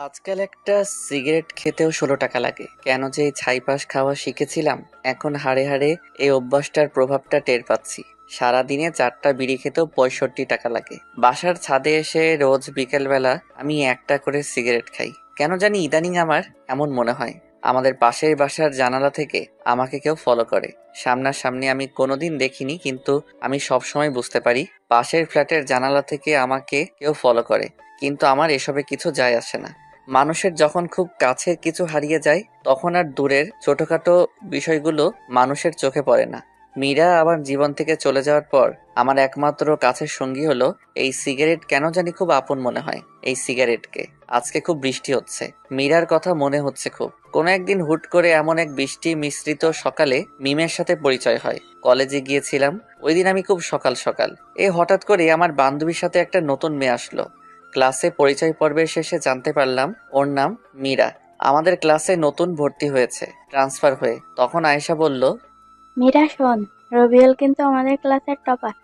আজকাল একটা সিগারেট খেতেও ১৬ টাকা লাগে। কেন যে এই ছাইপাঁশ খাওয়া শিখেছিলাম, এখন হাড়ে হাড়ে এই অভ্যাসটার প্রভাবটা টের পাচ্ছি। সারাদিনে ৪টা বিড়ি খেতেও ৬৫ টাকা লাগে। বাসার ছাদে এসে রোজ বিকেলবেলা আমি একটা করে সিগারেট খাই। কেন জানি ইদানিং আমার এমন মনে হয় আমাদের পাশের বাসার জানালা থেকে আমাকে কেউ ফলো করে। সামনাসামনি আমি কোনোদিন দেখিনি, কিন্তু আমি সবসময় বুঝতে পারি পাশের ফ্ল্যাটের জানালা থেকে আমাকে কেউ ফলো করে। কিন্তু আমার এসবে কিছু যায় আসে না। মানুষের যখন খুব কাছের কিছু হারিয়ে যায়, তখন আর দূরের ছোটখাটো বিষয়গুলো মানুষের চোখে পড়ে না। মীরা আবার জীবন থেকে চলে যাওয়ার পর আমার একমাত্র কাছের সঙ্গী হলো এই সিগারেট। কেন জানি খুব আপন মনে হয় এই সিগারেটকে। আজকে খুব বৃষ্টি হচ্ছে, মীরার কথা মনে হচ্ছে খুব। কোনো একদিন হুট করে এমন এক বৃষ্টি মিশ্রিত সকালে মিমের সাথে পরিচয় হয়। কলেজে গিয়েছিলাম ওই দিন আমি খুব সকাল সকাল। হঠাৎ করে আমার বান্ধবীর সাথে একটা নতুন মেয়ে আসলো। ক্লাসে পরিচয় পর্বের শেষে জানতে পারলাম ওর নাম মীরা। আমাদের ক্লাসে নতুন ভর্তি হয়েছে ট্রান্সফার হয়ে। তখন আয়েশা বলল, মীরা শোন, রবিউল কিন্তু আমাদের ক্লাসের টপার।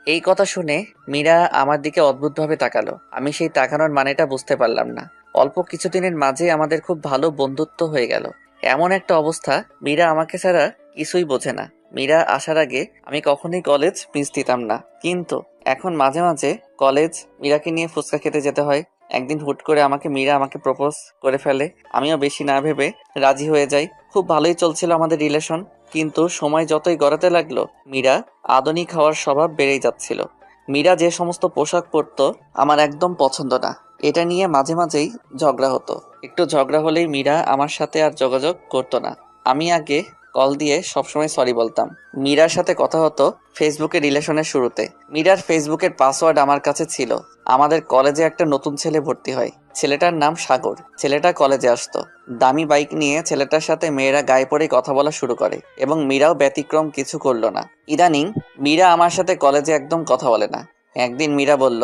এই কথা শুনে মীরা আমার দিকে অদ্ভুতভাবে তাকালো। আমি সেই তাকানোর মানেটা বুঝতে পারলাম না। অল্প কিছুদিনের মাঝে আমাদের খুব ভালো বন্ধুত্ব হয়ে গেল। এমন একটা অবস্থা, মীরা আমাকে ছাড়া কিছুই বোঝে না। মীরা আসার আগে আমি কখনোই কলেজ মিস দিতাম না, কিন্তু এখন মাঝে মাঝে কলেজ মীরাকে নিয়ে ফুচকা খেতে যেতে হয়। একদিন হুট করে মীরা আমাকে প্রপোজ করে ফেলে। আমিও বেশি না ভেবে রাজি হয়ে যাই। খুব ভালোই চলছিল আমাদের রিলেশন, কিন্তু সময় যতই গড়াতে লাগলো মীরা আধুনিক হওয়ার স্বভাব বেড়েই যাচ্ছিল। মীরা যে সমস্ত পোশাক পরতো আমার একদম পছন্দ না। এটা নিয়ে মাঝে মাঝেই ঝগড়া হতো। একটু ঝগড়া হলেই মীরা আমার সাথে আর যোগাযোগ করতো না। আমি আগে কল দিয়ে সবসময় সরি বলতাম। মীরার সাথে কথা হতো ফেসবুকে রিলেশনের শুরুতে। মীরার ফেসবুকের পাসওয়ার্ড আমার কাছে ছিল। আমাদের কলেজে একটা নতুন ছেলে ভর্তি হয়। ছেলেটার নাম সাগর। ছেলেটা কলেজে আসতো দামি বাইক নিয়ে। ছেলেটার সাথে মেয়েরা গায়ে পড়ে কথা বলা শুরু করে, এবং মীরাও ব্যতিক্রম কিছু করলো না। ইদানিং মীরা আমার সাথে কলেজে একদম কথা বলে না। একদিন মীরা বলল,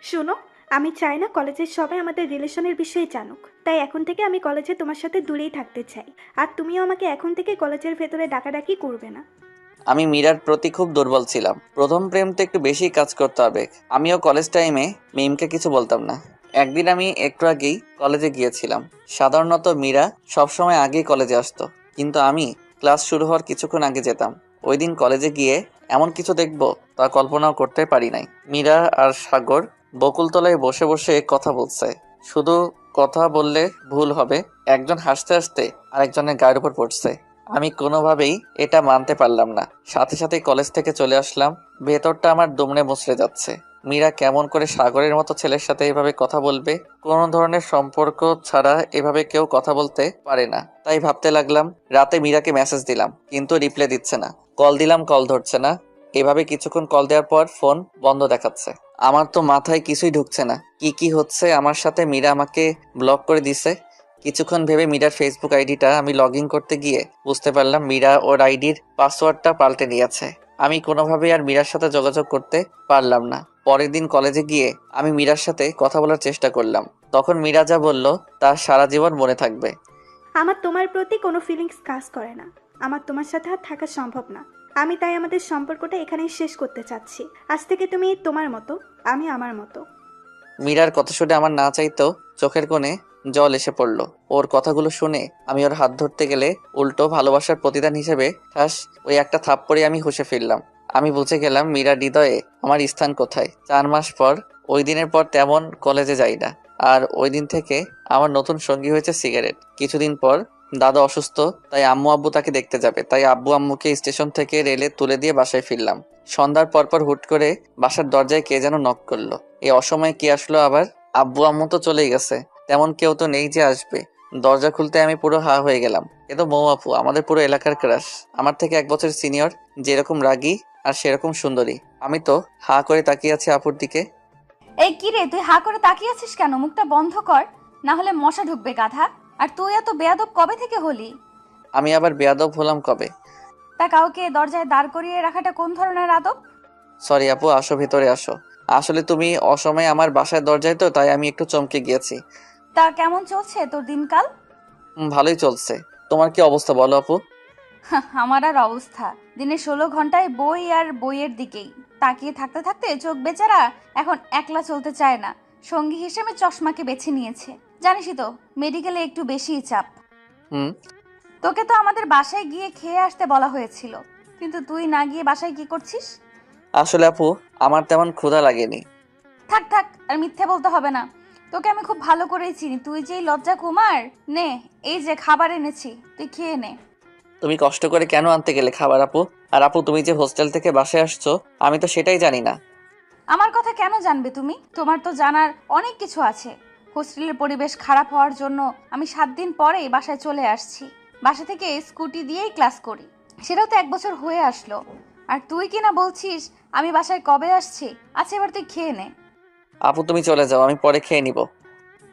শোনো, আমি চাই না কলেজের সবাই আমাদের রিলেশনের বিষয়ে জানুক। তাই এখন থেকে আমি কলেজে তোমার সাথে দূরেই থাকতে চাই। আর তুমিও আমাকে এখন থেকে কলেজের ভেতরে ডাকাডাকি করবে না। আমি মীরার প্রতি খুব দুর্বল ছিলাম। প্রথম প্রেম তো একটু বেশি কাজ করতে হবে। আমিও কলেজ টাইমে মিমকে কিছু বলতাম না। একদিন আমি একটু আগেই কলেজে গিয়েছিলাম। সাধারণত মীরা সবসময় আগেই কলেজে আসতো, কিন্তু আমি ক্লাস শুরু হওয়ার কিছুক্ষণ আগে যেতাম। ওই দিন কলেজে গিয়ে এমন কিছু দেখবো তা কল্পনাও করতে পারি নাই। মীরা আর সাগর বকুলতলায় বসে বসে কথা বলছে। শুধু কথা বললে ভুল হবে, একজন হাসতে হাসতে আরেকজনের গায়ের উপর পড়ছে। আমি কোনোভাবেই এটা মানতে পারলাম না। সাথে সাথে কলেজ থেকে চলে আসলাম। ভেতরটা আমার দুমড়ে মুচড়ে যাচ্ছে। মীরা কেমন করে সাগরের মতো ছেলের সাথে এভাবে কথা বলবে? কোনো ধরনের সম্পর্ক ছাড়া এভাবে কেউ কথা বলতে পারে না। তাই ভাবতে লাগলাম। রাতে মীরাকে মেসেজ দিলাম, কিন্তু রিপ্লাই দিচ্ছে না। কল দিলাম, কল ধরছে না। এভাবে কিছুক্ষণ কল দেওয়ার পর ফোন বন্ধ দেখাচ্ছে। আমার তো মাথায় কিছুই ঢুকছে না, কি কি হচ্ছে আমার সাথে। মীরা আমাকে ব্লক করে দিছে। কিছুক্ষণ ভেবে মীরার ফেসবুক আইডিটা আমি লগ ইন করতে গিয়ে বুঝতে পারলাম মীরা ওর আইডির পাসওয়ার্ডটা পাল্টে নিয়েছে। আমি কোনোভাবেই আর মীরার সাথে যোগাযোগ করতে পারলাম না। পরের দিন কলেজে গিয়ে আমি মীরার সাথে কথা বলার চেষ্টা করলাম। তখন মীরা যা বলল তা সারা জীবন মনে থাকবে। আমার তোমার প্রতি কোনো ফিলিংস কাজ করে না। আমার তোমার সাথে আর থাকা সম্ভব না। আমি তাই আমাদের সম্পর্কটা এখানেই শেষ করতে চাচ্ছি। আজ থেকে তুমি তোমার মতো, আমি আমার মতো। মীরার কথা শুনে আমার না চাইতেও চোখের কোণে জল এসে পড়ল। ওর কথাগুলো শুনে আমি ওর হাত ধরতে গেলে উল্টো ভালোবাসার প্রতিদান হিসেবে ঠাস ওই একটা থাপ্পড়ে আমি হেসে ফেললাম। আমি বুঝে গেলাম মীরার হৃদয়ে আমার স্থান কোথায়। 4 মাস পর, ওই দিনের পর তেমন কলেজে যাই না। আর ওই দিন থেকে আমার নতুন সঙ্গী হয়েছে সিগারেট। কিছুদিন পর দাদা অসুস্থ, তাই আম্মু আব্বু তাকে দেখতে যাবে। তাই আব্বু আম্মুকে স্টেশন থেকে রেলে তুলে দিয়ে বাসায় ফিরলাম। সন্ধ্যার পরপর হুট করে বাসার দরজায় কে যেন নক করলো। এই অসময়ে কি আসলো আবার? আব্বু আম্মু তো চলেই গেছে, তেমন কেউ তো নেই যে আসবে। দরজা খুলতে আমি পুরো হা হয়ে গেলাম। এ তো মৌ আপু, আমাদের পুরো এলাকার ক্রাশ। আমার থেকে 1 বছর সিনিয়র, যেরকম রাগী আর সেরকম সুন্দরী। আমি তো হা করে তাকিয়ে আছি আপুর দিকে। এই কি রে, তুই হা করে তাকিয়ে আছিস কেন? মুখটা বন্ধ কর, না হলে মশা ঢুকবে গাধা। আর তুই এত বেয়াদব কবে থেকে হলি? আমি আবার বেয়াদব হলাম কবে? তা কাউকে দরজায় দাঁড় করিয়ে রাখাটা কোন ধরনের আদব? সরি আপু, আসো ভেতরে আসো। আসলে তুমি অসময়ে আমার বাসায় দরজায়, তো তাই আমি একটু চমকে গিয়েছি। তা কেমন চলছে তোর দিনকাল? ভালোই চলছে। তোমার কি অবস্থা বলো আপু? আমার আর অবস্থা, দিনে 16 ঘন্টায় বই আর বইয়ের দিকেই তাকিয়ে থাকতে থাকতে চোখ বেচারা এখন একলা চলতে চায় না। সঙ্গী হিসেবে চশমাকে বেছে নিয়েছে। জানিসই তো মেডিকেলে একটু বেশিই চাপ। হুম। তোকে তো আমাদের বাসায় গিয়ে খেয়ে আসতে বলা হয়েছিল, কিন্তু তুই না গিয়ে বাসায় কি করছিস? আসলে আপু, আমার তেমন ক্ষুধা লাগেনি। থাক থাক, আর মিথ্যে বলতে হবে না। তোকে আমি খুব ভালো করেই চিনি, তুই যেই লজ্জা কুমার। নে, এই যে খাবার এনেছি, তুই খেয়ে নে। তুমি কষ্ট করে কেন আনতে গেলে খাবার আপু? আর আপু, তুমি যে হোস্টেল থেকে বাসায় আসছো, আমি তো সেটাই জানি না। আমার কথা কেন জানবে তুমি? তোমার তো জানার অনেক কিছু আছে। হোস্টেলের পরিবেশ খারাপ হওয়ার জন্য আমি 7 দিন পরেই বাসায় চলে আসছি। বাসা থেকে স্কুটি দিয়েই ক্লাস করি, সেটাও তো 1 বছর হয়ে আসলো। আর তুই কি না বলছিস আমি বাসায় কবে আসছি? আচ্ছা, এবার তুই খেয়ে নে। আপু, তুমি চলে যাও, আমি পরে খেয়ে নিব।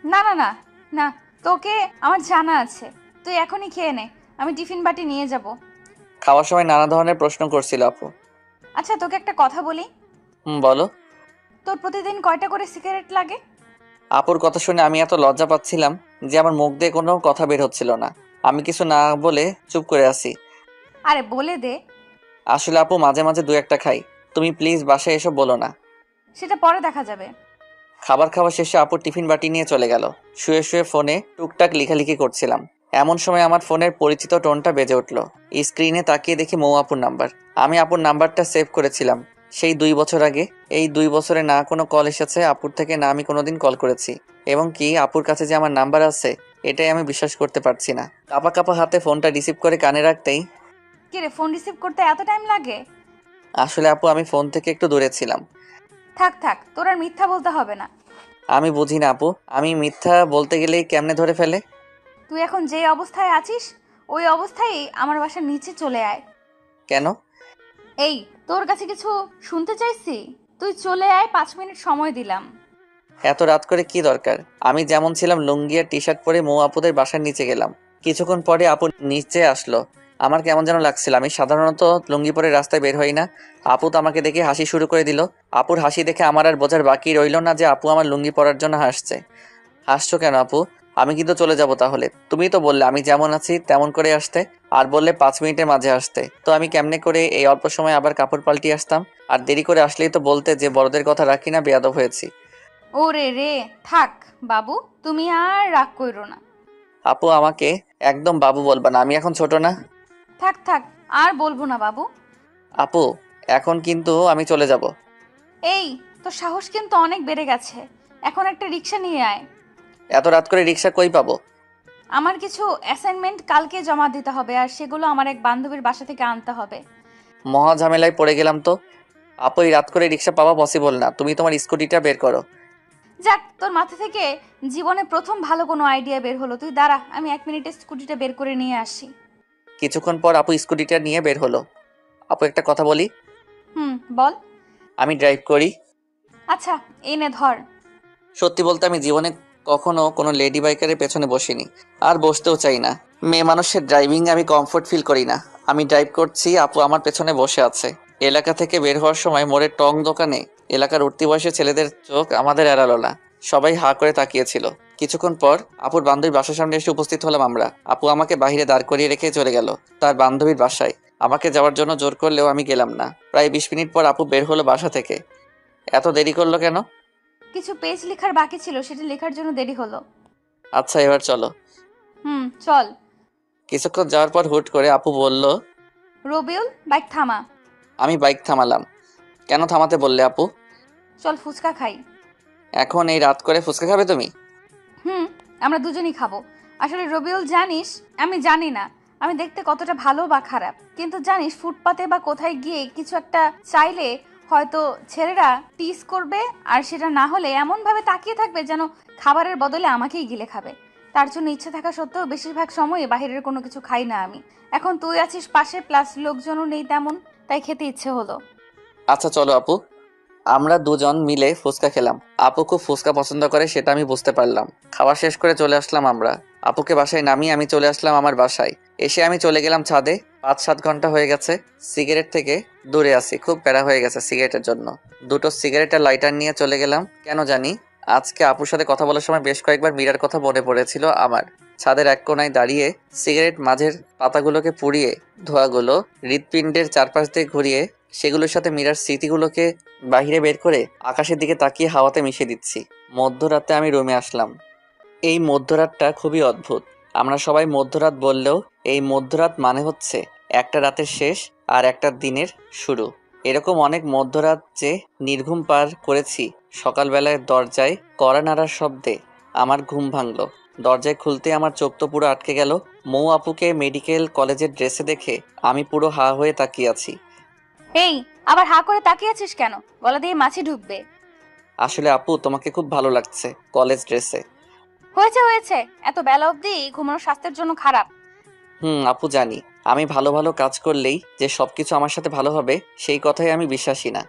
না না না না, তোকে আমার জানা আছে, তুই এখনই খেয়ে নে। আমি টিফিন বাটি নিয়ে যাব। খাওয়ার সময় নানা ধরনের প্রশ্ন করছিল আপু। আচ্ছা, তোকে একটা কথা বলি। হুম, বলো। তোর প্রতিদিন কয়টা করে সিগারেট লাগে? আপুর কথা শুনে আমি এত লজ্জা পাচ্ছিলাম যে আমার মুখ দিয়ে কোনো কথা বের হচ্ছিল না। আমি কিছু না বলে চুপ করে আছি। আরে বলে দে। আসলে আপু, মাঝে মাঝে দু একটা খাই। তুমি প্লিজ বাসায় এসব বলো না। সেটা পরে দেখা যাবে। খাবার খাওয়া শেষে আপুর টিফিন বাটি নিয়ে চলে গেল। শুয়ে শুয়ে ফোনে টুকটাক লেখালেখি করছিলাম। এমন সময় আমার ফোনের পরিচিত টোনটা বেজে উঠল। স্ক্রিনে তাকিয়ে দেখি মৌ আপুর নাম্বার। আমি আপুর নাম্বারটা সেভ করেছিলাম সেই 2 বছর আগে। এই 2 বছরে না কোনো কল এসেছে আপুর থেকে, না আমি কোনোদিন কল করেছি। এবং কি আপুর কাছে যে আমার নাম্বার আছে, এটাই আমি বিশ্বাস করতে পারছি না। কাপা কাপা হাতে ফোনটা রিসিভ করে কানে রাখতেই, কি রে, ফোন রিসিভ করতে এত টাইম লাগে? আসলে আপু, আমি ফোন থেকে একটু দূরে ছিলাম। থাক থাক, তোর আর মিথ্যা বলতে হবে না। আমি বুঝি না আপু, আমি মিথ্যা বলতে গেলেই কেমনে ধরে ফেলে। তুই এখন যে অবস্থায় আছিস, ওই অবস্থায় আমার বাসার নিচে চলে আয়। কেন? এই, তোর কাছে কিছু শুনতে চাইছি? তুই চলে আয়, 5 মিনিট সময় দিলাম। এত রাত করে কি দরকার? আমি যেমন ছিলাম লুঙ্গি আর টি শার্ট পরে মৌ আপুদের বাসার নিচে গেলাম। কিছুক্ষণ পরে আপু নিচে আসলো। আমার কেমন যেন লাগছিল। আমি সাধারণত লুঙ্গি পরে রাস্তায় বের হই না। আপু তো আমাকে দেখে হাসি শুরু করে দিল। আপুর হাসি দেখে আমার আর বোঝার বাকি রইল না যে আপু আমার লুঙ্গি পরার জন্য হাসছে। হাসছো কেন আপু? আমি কিন্তু চলে যাব তাহলে। তুমি তো বললে আমি যেমন আছি তেমন করে আসতে, আর বললে 5 মিনিটের মাঝে আসতে। তো আমি কেমনে করে এই অল্প সময় আবার কাপড় পাল্টিয়ে আসতাম? আর দেরি করে আসলেই তো বলতে যে বড়দের কথা রাখি না, বেয়াদব হয়েছি। ওরে রে, থাক বাবু, তুমি আর রাগ কইরো না। আপু, আমাকে একদম বাবু বলবা না, আমি এখন ছোট না। থাক থাক, আর বলবো না বাবু। আপু, এখন কিন্তু আমি চলে যাব। এই, তোর সাহস কিন্তু অনেক বেড়ে গেছে। এখন একটা রিক্সা নিয়ে আয়। এত রাত করে রিক্সা কই পাবো? আমার কিছু অ্যাসাইনমেন্ট কালকে জমা দিতে হবে, আর সেগুলো আমার এক বান্ধবীর বাসা থেকে আনতে হবে। মহা ঝামেলায় পড়ে গেলাম তো। আপু, এই রাত করে রিক্সা পাওয়া পসিবল না। তুমি তোমার স্কুটিটা বের করো। যাক, তোর মাথা থেকে জীবনে প্রথম ভালো কোনো আইডিয়া বের হলো। তুই দাঁড়া, আমি 1 মিনিটে স্কুটিটা বের করে নিয়ে আসি। কিছুক্ষণ পর আপু স্কুটিটা নিয়ে বের হলো। আপু, একটা কথা বলি। হুম, বল। আমি ড্রাইভ করি। আচ্ছা, এই নে ধর। সত্যি বলতে আমি জীবনে কখনো কোনো লেডি বাইকারের পেছনে বসিনি, আর বসতেও চাই না। মেয়ে মানুষের ড্রাইভিং আমি কমফোর্ট ফিল করি না। আমি ড্রাইভ করছি, আপু আমার পেছনে বসে আছে। এলাকা থেকে বের হওয়ার সময় মোড়ের টং দোকানে এলাকার উঠতি বয়সের ছেলেদের চোখ আমাদের এড়ালো না। সবাই হা করে তাকিয়েছিল। কিছুক্ষণ পর আপুর বান্ধবীর বাসার সামনে এসে উপস্থিত হলাম আমরা। আপু আমাকে বাইরে দাঁড় করিয়ে রেখে চলে গেল তার বান্ধবীর বাসায়। আমাকে যাওয়ার জন্য জোর করলেও আমি গেলাম না। প্রায় 20 মিনিট পর আপু বের হলো বাসা থেকে। এত দেরি করলো কেন? কিছু পেজ লেখার বাকি ছিল, সেটা লেখার জন্য দেরি হলো। আচ্ছা, এবার চলো। হুম, চল। কিছুক্ষণ যাওয়ার পর হুট করে আপু বলল, রবিউল, বাইক থামা। আমি বাইক থামালাম। কেন থামাতে বললে আপু? চল ফুচকা খাই। এখন এই রাত করে ফুচকা খাবে তুমি? হুম, আমরা দুজনই খাবো। আসলে রবিউল, জানিস, আমি জানি না আমি দেখতে কতটা ভালো বা খারাপ, কিন্তু জানিস ফুটপাতে বা কোথায় গিয়ে কিছু একটা চাইলে হয়তো ছেলেরা টিস করবে, আর সেটা না হলে এমন ভাবে তাকিয়ে থাকবে যেন খাবারের বদলে আমাকেই গিলে খাবে। তার জন্য ইচ্ছে থাকা সত্ত্বেও বেশিরভাগ সময়ে বাইরের কোনো কিছু খাই না আমি। এখন তুই আছিস পাশে, প্লাস লোকজনও নেই তেমন, তাই খেতে ইচ্ছে হলো। আচ্ছা চলো আপু। আমরা দুজন মিলে ফুচকা খেলাম। আপু খুব ফুচকা পছন্দ করে সেটা আমি বুঝতে পারলাম। খাওয়া শেষ করে চলে আসলাম আমরা। আপুকে বাসায় নামিয়ে আমি চলে আসলাম আমার বাসায়। এসে আমি চলে গেলাম ছাদে। 5-7 ঘন্টা হয়ে গেছে সিগারেট থেকে দূরে আছি। খুব প্যারা হয়ে গেছে সিগারেটের জন্য। দুটো সিগারেট আর লাইটার নিয়ে চলে গেলাম। কেন জানি আজকে আপুর সাথে কথা বলার সময় বেশ কয়েকবার মীরার কথা মনে পড়েছিল আমার। ছাদের এক কোনায় দাঁড়িয়ে সিগারেট মাঝের পাতাগুলোকে পুড়িয়ে ধোঁয়াগুলো হৃৎপিণ্ডের চারপাশ দিয়ে ঘুরিয়ে সেগুলোর সাথে মীরার স্মৃতিগুলোকে বাহিরে বের করে আকাশের দিকে তাকিয়ে হাওয়াতে মিশিয়ে দিচ্ছি। মধ্যরাতে আমি রুমে আসলাম। এই মধ্যরাতটা খুবই অদ্ভুত। আমরা সবাই মধ্যরাত বললেও এই মধ্যরাত মানে হচ্ছে একটা রাতের শেষ আর একটা দিনের শুরু। এরকম অনেক মধ্যরাত যে নির্ঘুম পার করেছি। সকালবেলায় দরজায় কড়া নাড়ার শব্দে আমার ঘুম ভাঙলো। দরজায় খুলতে আমার চোখ তো পুরো আটকে গেল। মৌ আপুকে মেডিকেল কলেজের ড্রেসে দেখে আমি পুরো হা হয়ে তাকিয়ে আছি। এই, আবার হা করে তাকিয়ে আছিস কেন? গলা দিয়ে মাছি ঢুকবে। আসলে আপু, তোমাকে খুব ভালো লাগছে কলেজ ড্রেসে। হয়েছে হয়েছে, এত বেলা অবধি ঘুমানো স্বাস্থ্যের জন্য খারাপ। আপু জানি, আমি ভালো ভালো কাজ করলেই যে সবকিছু আমার সাথে ভালো হবে সেই কথাই আমি বিশ্বাসী না।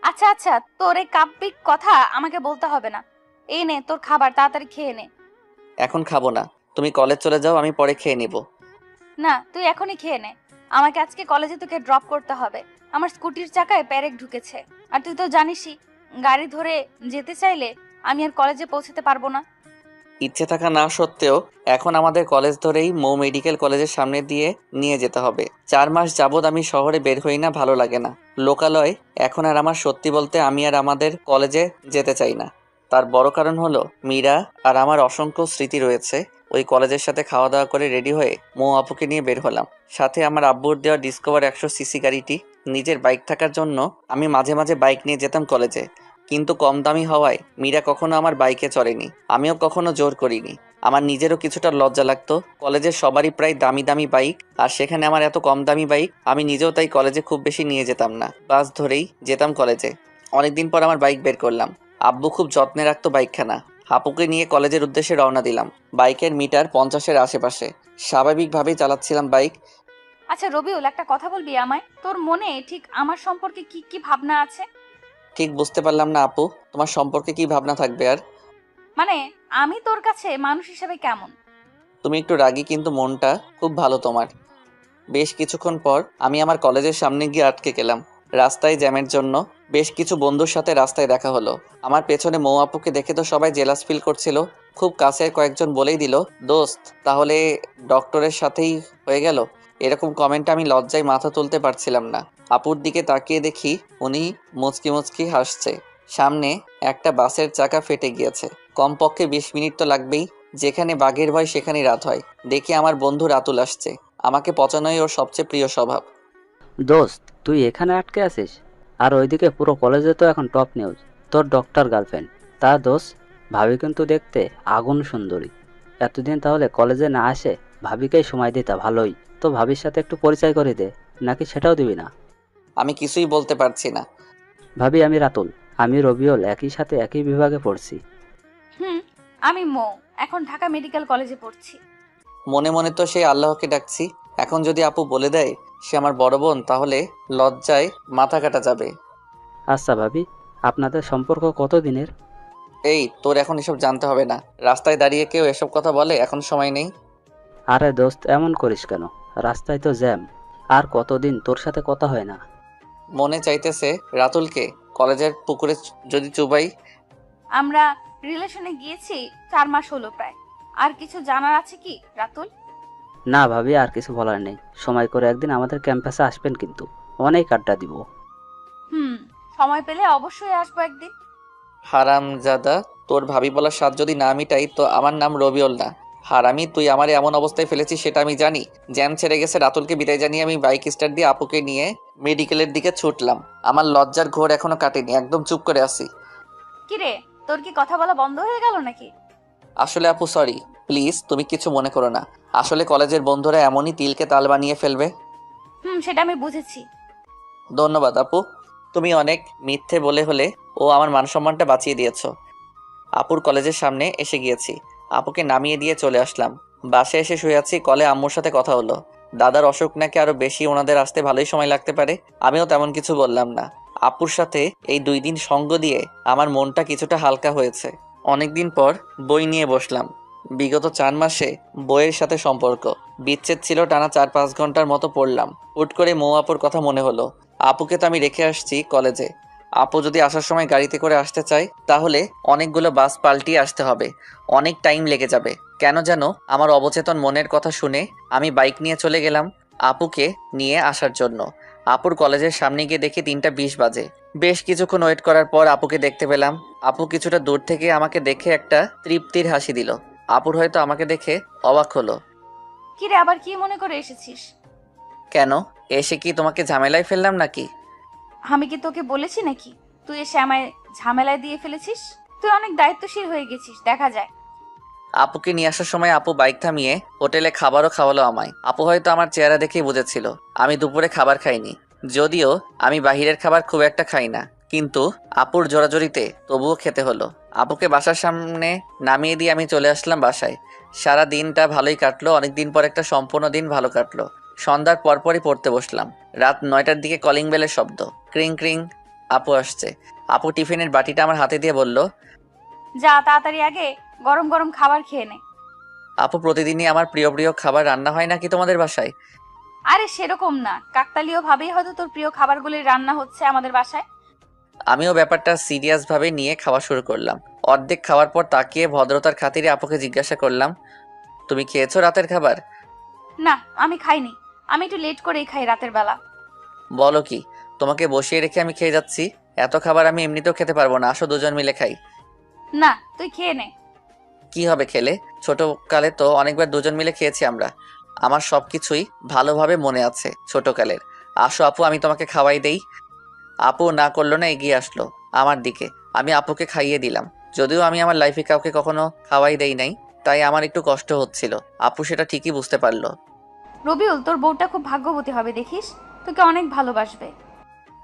আচ্ছা আচ্ছা, তোর এই কাব্যিক কথা আমাকে বলতে হবে না। এই নে তোর খাবার, তাড়াতাড়ি খেয়ে নে। এখন খাবো না, তুমি কলেজ চলে যাও, আমি পরে খেয়ে নিব। না, তুই এখনই খেয়ে নে। আমাকে আজকে কলেজে তোকে ড্রপ করতে হবে। আমার স্কুটির চাকায় পেরেক ঢুকেছে। আর তুই তো জানিসই, গাড়ি ধরে যেতে চাইলে আমি আর কলেজে পৌঁছতে পারবো না। ইচ্ছে থাকা না সত্ত্বেও এখন আমাদের কলেজ ধরেই মৌ মেডিকেল কলেজের সামনে দিয়ে নিয়ে যেতে হবে। 4 মাস যাবৎ আমি শহরে বের হই না, ভালো লাগে না। লোকালয় এখন আর আমার, সত্যি বলতে আমি আর আমাদের কলেজে যেতে চাই না। তার বড় কারণ হলো মীরা আর আমার অসংখ্য স্মৃতি রয়েছে। ওই কলেজের সাথে খাওয়া দাওয়া করে রেডি হয়ে মৌ আপুকে নিয়ে বের হলাম। সাথে আমার আব্বুর দেওয়া ডিসকভার 100 সিসি গাড়িটি। নিজের বাইক থাকার জন্য আমি মাঝে মাঝে বাইক নিয়ে যেতাম কলেজে, কিন্তু কম দামি হওয়ায় মীরা কখনো আমার বাইকে চড়েনি, আমিও কখনো জোর করিনি। আমার নিজেরও কিছুটা লজ্জা লাগতো। কলেজের সবারই প্রায় দামি দামি বাইক, আর সেখানে আমার এত কম দামি বাইক। আমি নিজেও তাই কলেজে খুব বেশি নিয়ে যেতাম না, বাস ধরেই যেতাম কলেজে। অনেকদিন পর আমার বাইক বের করলাম। আব্বু খুব যত্নে রাখতো বাইকখানা। হাপুকে নিয়ে কলেজের উদ্দেশ্যে রওনা দিলাম। বাইকের মিটার 50-এর আশেপাশে। স্বাভাবিকভাবেই চালাচ্ছিলাম বাইক। আচ্ছা রবিউল, একটা কথা বলবি আমায়? তোর মনে ঠিক আমার সম্পর্কে কি কি ভাবনা আছে? ঠিক বুঝতে পারলাম না আপু, তোমার সম্পর্কে কি ভাবনা থাকবে আর? মানে আমি তোর কাছে মানুষ হিসেবে কেমন? তুমি একটু রাগী, কিন্তু মনটা খুব ভালো তোমার। বেশ কিছুক্ষণ পর আমি আমার কলেজের সামনে গিয়ে আটকে গেলাম। রাস্তায় জ্যামের জন্য বেশ কিছু বন্ধুর সাথে রাস্তায় দেখা হলো। আমার পেছনে মৌ আপুকে দেখে তো সবাই জেলাস ফিল করছিল। খুব কাছের কয়েকজন বলেই দিল, দোস্ত তাহলে ডক্টরের সাথেই হয়ে গেল। এরকম কমেন্ট আমি লজ্জায় মাথা তুলতে পারছিলাম না। আপুর দিকে তাকিয়ে দেখি উনি মুচকি মুচকি হাসছে। সামনে একটা বাসের চাকা ফেটে গিয়েছে। কমপক্ষে 20 মিনিট তো লাগবেই। যেখানে বাঘের ভয় সেখানেই রাত হয়। দেখি আমার বন্ধু রাতুল আসছে। আমাকে পচানোই ওর সবচেয়ে প্রিয় স্বভাব। দোস্ত, তুই এখানে আটকে আছিস? আর ওইদিকে পুরো কলেজে তো এখন টপ নিউজ, তোর ডক্টর গার্লফ্রেন্ড। তা দোস্ত, ভাবি কিন্তু দেখতে আগুন সুন্দরী। এতদিন তাহলে কলেজে না আসে ভাবিকেই সময় দিতা ভালোই। তো ভাবির সাথে একটু পরিচয় করে দে, নাকি সেটাও দিবি না? আমি কিছুই বলতে পারছি না। ভাবি, আমি রাতুল, আমি রবিউল, একই সাথে একই বিভাগে পড়ছি। হুম, আমি মৌ, এখন ঢাকা মেডিকেল কলেজে পড়ছি। মনে মনে তো সেই আল্লাহকে ডাকছি। এখন যদি আপু বলে দেয় সে আমার বড় বোন, তাহলে লজ্জায় মাথা কাটা যাবে। আচ্ছা ভাবি, আপনাদের সম্পর্ক কতদিনের? এই, তোর এখন এসব জানতে হবে না। রাস্তায় দাঁড়িয়ে কেউ এসব কথা বলে, এখন সময় নেই। আরে দোস্ত, এমন করিস কেন? রাস্তায় তো জ্যাম। আর কতদিন তোর সাথে কথা হয় না। মনে চাইতেছে রাতুলকে কলেজের পুকুরে যদি চুবাই। আমরা রিলেশনে গিয়েছি 4 মাস হলো প্রায়। আর কিছু জানার আছে কি রাতুল? না ভাবি, আর কিছু বলার নেই। সময় করে একদিন আমাদের ক্যাম্পাসে আসবেন, কিন্তু অনেক আড্ডা দিব। হুম, সময় পেলে অবশ্যই আসবো একদিন। হারামজাদা, তোর ভাবি বলার স্বাদ যদি না মিটাই তো আমার নাম রবিউল না। হারামি, তুই আমার এমন অবস্থায় ফেলেছিস সেটা আমি জানি। জ্যাম ছেড়ে গেছে, রাতুলকে বিদায় জানিয়ে আমি বাইক স্টার্ট দিয়ে আপুকে নিয়ে মেডিকেলের দিকে ছুটলাম। আমার লজ্জার ঘোর এখনো কাটেনি, একদম চুপ করে আছি। কিরে, তোর কি কথা বলা বন্ধ হয়ে গেল নাকি? আসলে আপু সরি, প্লিজ তুমি কিছু মনে করো না। আসলে কলেজের বন্ধুরা এমনই তিলকে তাল বানিয়ে ফেলবে। সেটা আমি বুঝেছি। ধন্যবাদ আপু, তুমি অনেক মিথ্যে বলে হলে ও আমার মান সম্মানটা বাঁচিয়ে দিয়েছো। আপুর কলেজের সামনে এসে গিয়েছি। আপুকে নামিয়ে দিয়ে চলে আসলাম। বাসে এসে শুয়ে আছি। কলে আম্মুর সাথে কথা হলো। দাদার অসুখ নাকি আরো বেশি, ওনাদের আসতে ভালোই সময় লাগতে পারে। আমিও তেমন কিছু বললাম না। আপুর সাথে এই 2 দিন সঙ্গ দিয়ে আমার মনটা কিছুটা হালকা হয়েছে। অনেকদিন পর বই নিয়ে বসলাম। বিগত 4 মাসে বইয়ের সাথে সম্পর্ক বিচ্ছেদ ছিল, টানা 4-5 ঘন্টার মতো পড়লাম। হুট করে মৌ আপুর কথা মনে হলো। আপুকে তো আমি রেখে আসছি কলেজে। আপু যদি আসার সময় গাড়িতে করে আসতে চায় তাহলে অনেকগুলো বাস পাল্টিয়ে আসতে হবে, অনেক টাইম লেগে যাবে। কেন যেন আমার অবচেতন মনের কথা শুনে আমি বাইক নিয়ে চলে গেলাম আপুকে নিয়ে আসার জন্য। আপুর কলেজের সামনে গিয়ে দেখি 3:20 বাজে। বেশ কিছুক্ষণ ওয়েট করার পর আপুকে দেখতে পেলাম। আপু কিছুটা দূর থেকে আমাকে দেখে একটা তৃপ্তির হাসি দিল। আপুর হয়তো আমাকে দেখে অবাক হলো। কিরে আবার কি মনে করে এসেছিস? কেন, এসে কি তোমাকে ঝামেলায় ফেললাম নাকি? আমি কি তোকে বলেছি নাকি তুই এসে আমায় ঝামেলায় দিয়ে ফেলেছিস? তুই অনেক দায়িত্বশীল হয়ে গেছিস দেখা যায়। আপুকে নিয়ে আসার সময় আপু বাইক থামিয়ে হোটেলে খাবারও খাওয়ালো আমায়। আপু হয়তো আমার চেহারা দেখেই বুঝেছিল আমি দুপুরে খাবার খাইনি। যদিও আমি বাহিরের খাবার খুব একটা খাই না, কিন্তু আপুর জোরাজোরিতে তবুও খেতে হলো। আপুকে বাসার সামনে নামিয়ে দিয়ে আমি চলে আসলাম বাসায়। সারা দিনটা ভালোই কাটলো, অনেকদিন পর একটা সম্পূর্ণ দিন ভালো কাটলো। সন্ধ্যার পরপরই পড়তে বসলাম। রাত 9টার দিকে কলিং বেলের শব্দ। ক্রিং ক্রিং। আপু আসছে। আপু টিফিনের বাটিটা আমার হাতে দিয়ে বলল, যা তাড়াতাড়ি আগে গরম গরম খাবার খেয়ে নে। আপু প্রতিদিনই আমার প্রিয় প্রিয় খাবার রান্না হয় নাকি তোমাদের বাসায়? আরে সেরকম না, কাকতালীয় ভাবেই হয়তো তোর প্রিয় খাবারগুলি রান্না হচ্ছে আমাদের বাসায়। আমিও ব্যাপারটা সিরিয়াস ভাবে নিয়ে খাওয়া শুরু করলাম। অর্ধেক খাওয়ার পর তাকিয়ে ভদ্রতার খাতিরে আপুকে জিজ্ঞাসা করলাম, তুমি খেয়েছো রাতের খাবার? না আমি খাইনি, আমি একটু লেট করেই খাই রাতের বেলা। বলো কি, তোমাকে বসিয়ে রেখে আমি খেয়ে যাচ্ছি? এত খাবার আমি এমনিতেও খেতে পারবো না, আসো দুজন মিলে খাই। না তুই খেয়ে নে। কি হবে খেলে? ছোটকালে তো অনেকবার দুজন মিলে খেয়েছি আমরা। আমার সবকিছুই ভালোভাবে মনে আছে ছোটকালের। আসো আপু, আমি তোমাকে খাওয়াই দেই। আপু না করলো না, এগিয়ে আসলো আমার দিকে। আমি আপুকে খাইয়ে দিলাম। যদিও আমি আমার লাইফে কাউকে কখনো খাওয়াই দেই নাই, তাই আমার একটু কষ্ট হচ্ছিল। আপু সেটা ঠিকই বুঝতে পারলো। রবিউল তোর বউটা খুব ভাগ্যবতী হবে দেখিস, তোকে অনেক ভালোবাসবে।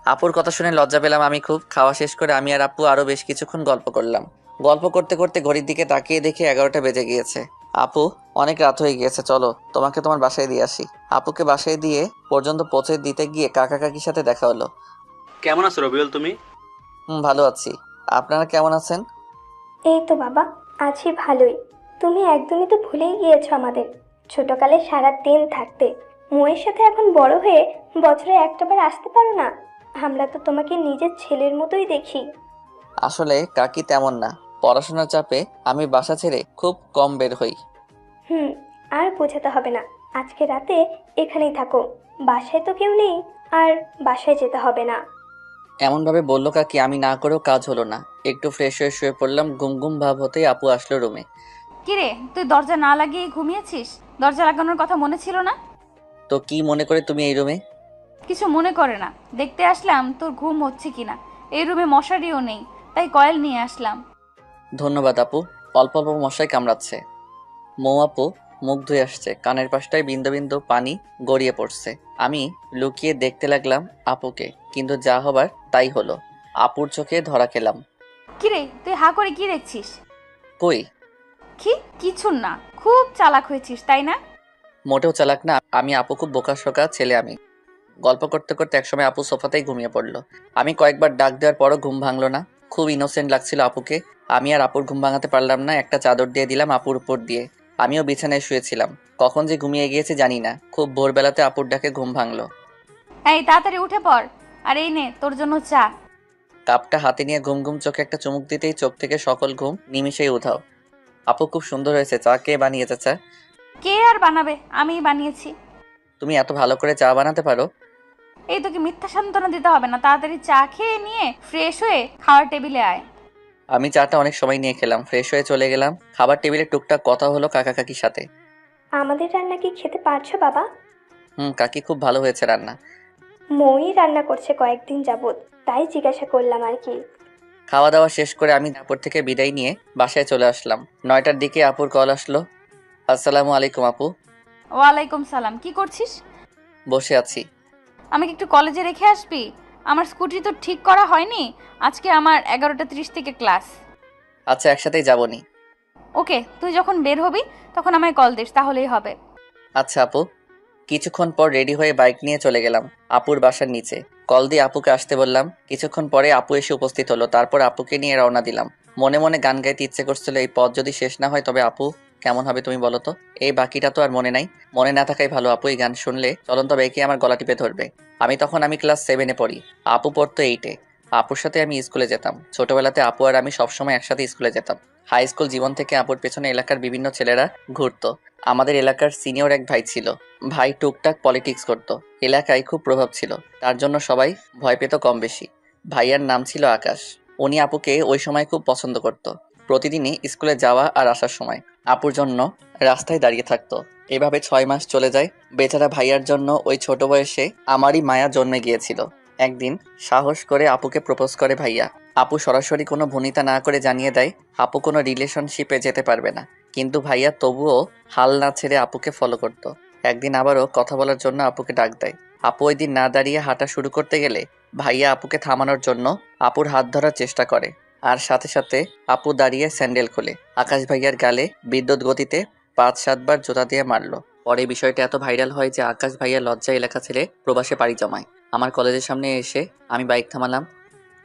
আপুর কথা শুনে লজ্জা পেলাম আমি খুব। খাওয়া শেষ করে আমি আর আপু আরো বেশ কিছুক্ষণ গল্প করলাম। গল্প করতে করতে ঘড়ির দিকে তাকিয়ে দেখি 11টা বেজে গিয়েছে। আপু, অনেক রাত হয়ে গিয়েছে, চলো তোমাকে তোমার বাসায় দিয়ে আসি। আপুকে বাসায় দিয়ে পর্যন্ত পৌঁছে দিতে গিয়ে কাকা কাকির সাথে দেখা হলো। কেমন আছো রবিউল তুমি? ভালো আছি, আপনারা কেমন আছেন? এই তো বাবা, আছি ভালোই। তুমি একদমই তো ভুলেই গিয়েছো আমাদের ছোটকালে সারা দিন থাকতে। মুয়ের সাথে এখন বড় হয়ে বছরে একটাবার আসতে পারো না? আমরা তো তোমাকে নিজের ছেলের মতোই দেখি। আসলে কাকি তেমন না, পড়াশোনার চাপে আমি বাসা ছেড়ে খুব কম বের হই। হুম, আর বোঝাতে হবে না। আজকে রাতে এখানেই থাকো, বাসায় তো কেউ নেই, আর বাসায় যেতে হবে না। এমনভাবে বললো কাকি, আমি না করেও কাজ হলো না। একটু ফ্রেশ হয়ে শুয়ে পড়লাম। ঘুম ঘুম ভাব হতেই আপু আসলো রুমে। কিরে তুই দরজা না লাগিয়ে ঘুমিয়েছিস? দরজা লাগানোর কথা মনে ছিল না? তো কি মনে করে তুমি এই রুমে? কিছু মনে করে না, দেখতে আসলাম তোর ঘুম হচ্ছে কিনা। এই রুমে মশারিও নেই, তাই কয়েল নিয়ে আসলাম। ধন্যবাদ আপু। অল্প অল্প মশাই কামড়াচ্ছে। মৌ আপু মুখ ধুয়ে আসছে, কানের পাশটায় বিন্দু বিন্দু পানি গড়িয়ে পড়ছে। আমি লুকিয়ে দেখতে লাগলাম আপুকে, কিন্তু যা হবার তাই হলো। আপুর চোখে ধরা খেলাম। কিরে তুই হা করে কি দেখছিস? কই? কি কিছু না, খুব চালাক হয়েছিস তাই না? মোটেও চালাক না আমি, আপু খুব বোকাশোকা ছেলে আমি। গল্প করতে করতে একসময় আপু সোফাতেই ঘুমিয়ে পড়লো। আমি কয়েকবার ডাক দেওয়ার পরও ঘুম ভাঙলো না। খুব ইনোসেন্ট লাগছিল আপুকে। আমি আর আপুর ঘুম ভাঙাতে পারলাম না, একটা চাদর দিয়ে দিলাম আপুর উপর দিয়ে। আমিও বিছানায় শুয়েছিলাম। কখন যে ঘুমিয়ে গিয়েছে জানি না। খুব ভোরবেলাতে আপুর ডাকে ঘুম ভাঙলো। এই তাড়াতাড়ি উঠে পড়, আর এই নে তোর জন্য চা। কাপটা হাতে নিয়ে ঘুম ঘুম চোখে একটা চুমুক দিতেই চোখ থেকে সকল ঘুম নিমিষেই উধাও। আপু খুব সুন্দর হয়েছে, চা কে বানিয়েছে? চা কে আর বানাবে, আমিই বানিয়েছি। তুমি এত ভালো করে চা বানাতে পারো? এই তোকে মিথ্যা সান্ত্বনা দিতে হবে না, তাড়াতাড়ি চা খেয়ে নিয়ে ফ্রেশ হয়ে খাওয়ার টেবিলে আয়। আমি চাটা অনেক সময় নিয়ে খেলাম, ফ্রেশ হয়ে চলে গেলাম। খাবার টেবিলে টুকটাক কথা হলো কাকা কাকির সাথে। আমাদের রান্না কি খেতে পারছো বাবা? কাকি খুব ভালো হয়েছে রান্না। মই রান্না করছে কয়েকদিন যাবত, তাই জিজ্ঞাসা করলাম আর কি। খাওয়া দাওয়া শেষ করে আমি আপুর থেকে বিদায় নিয়ে বাসায় চলে আসলাম। 9টার দিকে আপুর কল আসলো। আসসালামু আলাইকুম আপু। ওয়ালাইকুম সালাম, কি করছিস? বসে আছি। আমাকে একটু কলেজে রেখে আসবি? আমার স্কুটি তো ঠিক করা হয়নি, আজকে আমার 11:30 থেকে ক্লাস। আচ্ছা, একসাথেই যাবনি। ওকে, তুই যখন বের হবি তখন আমায় কল দিস, তাহলেই হবে। আচ্ছা আপু। কিছুক্ষণ পর রেডি হয়ে বাইক নিয়ে চলে গেলাম আপুর বাসার নিচে। কল দিয়ে আপুকে আসতে বললাম। কিছুক্ষণ পরে আপু এসে উপস্থিত হলো। তারপর আপুকে নিয়ে রওনা দিলাম। মনে মনে গান গাইতে ইচ্ছে করছিল, এই পথ যদি শেষ না হয় তবে আপু কেমন হবে তুমি বলো তো? এই বাকিটা তো আর মনে নাই। মনে না থাকাই ভালো। আপু এই গান শুনলে চলন্ত বেঁকে আমার গলা টিপে ধরবে। আমি ক্লাস 7-এ পড়ি, আপু পড়তো 8-এ। আপুর সাথে আমি স্কুলে যেতাম। ছোটবেলাতে আপু আর আমি সবসময় একসাথে স্কুলে যেতাম। হাই স্কুল জীবন থেকে আপুর পেছনে এলাকার বিভিন্ন ছেলেরা ঘুরতো। আমাদের এলাকার সিনিয়র এক ভাই ছিল। ভাই টুকটাক পলিটিক্স করত। এলাকায় খুব প্রভাব ছিল, তার জন্য সবাই ভয় পেত কম বেশি। ভাইয়ার নাম ছিল আকাশ। উনি আপুকে ওই সময় খুব পছন্দ করত। প্রতিদিনই স্কুলে যাওয়া আর আসার সময় আপুর জন্য রাস্তায় দাঁড়িয়ে থাকতো। এভাবে 6 মাস চলে যায়। বেচারা ভাইয়ার জন্য ওই ছোট বয়সে আমারই মায়া জন্মে গিয়েছিল। একদিন সাহস করে আপুকে প্রপোজ করে ভাইয়া। আপু সরাসরি কোনো ভনিতা না করে জানিয়ে দেয় আপু কোনো রিলেশনশিপে যেতে পারবে না, কিন্তু ভাইয়া তবুও হাল না ছেড়ে আপুকে ফলো করতো। একদিন আবারও কথা বলার জন্য আপুকে ডাক দেয়। আপু ওই দিন না দাঁড়িয়ে হাঁটা শুরু করতে গেলে ভাইয়া আপুকে থামানোর জন্য আপুর হাত ধরার চেষ্টা করে, আর সাথে সাথে আপু দাঁড়িয়ে স্যান্ডেল খোলে। আকাশ ভাইয়ার গালে বিদ্যুৎ গতিতে 5-7 বার জোতা দিয়ে মারলো। পরে বিষয়টা এত ভাইরাল হয় যে আকাশ ভাইয়া লজ্জায় এলাকা ছেড়ে প্রবাসে পাড়ি জমায়। আমার কলেজের সামনে এসে আমি বাইক থামালাম।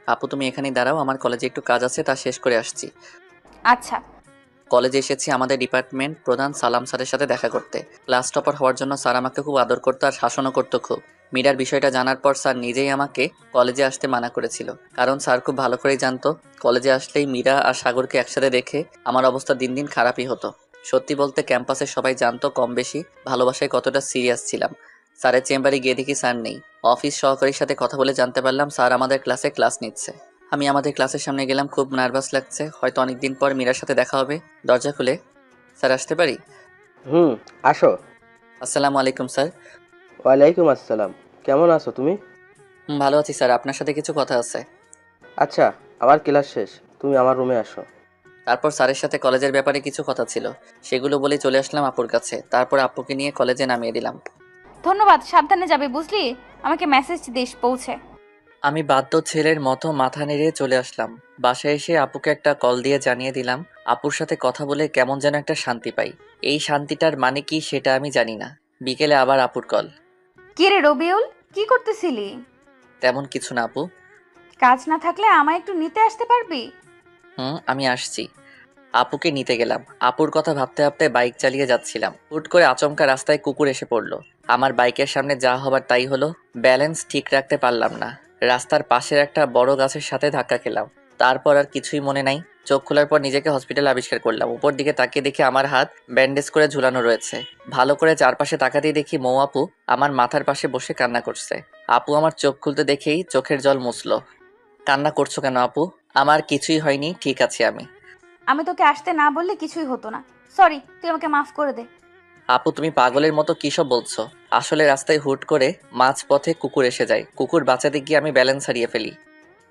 আপু তুমি এখানেই দাঁড়াও, আমার কলেজে একটু কাজ আছে, তা শেষ করে আসছি। আচ্ছা। কলেজে এসেছি আমাদের ডিপার্টমেন্ট প্রধান সালাম স্যারের সাথে দেখা করতে। ক্লাস টপার হওয়ার জন্য স্যার আমাকে খুব আদর করতো আর শাসনও করতো খুব। মীরার বিষয়টা জানার পর স্যার নিজেই আমাকে কলেজে আসতে মানা করেছিল, কারণ স্যার খুব ভালো করেই জানতো কলেজে আসলেই মীরা আর সাগরকে একসাথে দেখে আমার অবস্থা দিন দিন খারাপই হতো। সত্যি বলতে ক্যাম্পাসের সবাই জানতো কম বেশি ভালোবাসায় কতটা সিরিয়াস ছিলাম। স্যারের চেম্বারে গিয়ে দেখি স্যার নেই। অফিস সহকারীর সাথে কথা বলে জানতে পারলাম স্যার আমাদের ক্লাসে ক্লাস নিচ্ছে। আমি আমাদের ক্লাসের সামনে গেলাম, খুব নার্ভাস লাগছে, হয়তো অনেকদিন পর মীরার সাথে দেখা হবে। দরজা খুলে স্যার আসতে পারি? আসো। আসসালামু আলাইকুম স্যার। ওয়ালাইকুম আসসালাম। কেমন আছো তুমি? ভালো আছি স্যার, আপনার সাথে কিছু কথা আছে। আচ্ছা, আমার ক্লাস শেষ, তুমি আমার রুমে আসো। তারপর স্যারের সাথে কলেজের ব্যাপারে কিছু কথা ছিল, সেগুলো বলে চলে আসলাম আপুর কাছে। তারপর আপুকে নিয়ে কলেজে নামিয়ে দিলাম। ধন্যবাদ, সাবধানে যাবে বুঝলি। আমাকে মেসেজ দিস পৌঁছে। আমি বাধ্য ছেলের মতো মাথা নেড়ে চলে আসলাম। বাসায় এসে আপুকে একটা কল দিয়ে জানিয়ে দিলাম আপুর সাথে কথা বলে কেমন যেন একটা শান্তি পাই। এই শান্তিটার মানে কি সেটা আমি জানি না। বিকেলে আবার আপুর কল। কি রে রবিউল, কি করতেছিলি? তেমন কিছু না আপু। কাজ না থাকলে আমায় একটু নিতে আসতে পারবি? আমি আসছি। আপুকে নিতে গেলাম। আপুর কথা ভাবতে ভাবতে বাইক চালিয়ে যাচ্ছিলাম। হুট করে আচমকা রাস্তায় কুকুর এসে পড়লো। আমার বাইকের সামনে যা হবার তাই হলো। ব্যালেন্স ঠিক রাখতে পারলাম না, রাস্তার পাশের একটা বড় গাছের সাথে ধাক্কা খেলাম। তারপর আর কিছুই মনে নাই। চোখ খোলার পর নিজেকে হসপিটালে আবিষ্কার করলাম। উপর দিকে তাকিয়ে দেখি আমার হাত ব্যান্ডেজ করে ঝুলানো রয়েছে। ভালো করে চারপাশে তাকাতেই দেখি মৌ আপু আমার মাথার পাশে বসে কান্না করছে। আপু আমার চোখ খুলতে দেখেই চোখের জল মুছলো। কান্না করছো কেন আপু? আমার কিছুই হয়নি, ঠিক আছে আমি। আমি তোকে আসতে না বললে কিছুই হতো না। সরি, তুই আমাকে মাফ করে দে। আপু তুমি পাগলের মতো কী সব বলছো? আসলে রাস্তায় হুট করে মাঝপথে কুকুর এসে যায়। কুকুর বাঁচাতে গিয়ে আমি ব্যালেন্স হারিয়ে ফেলি।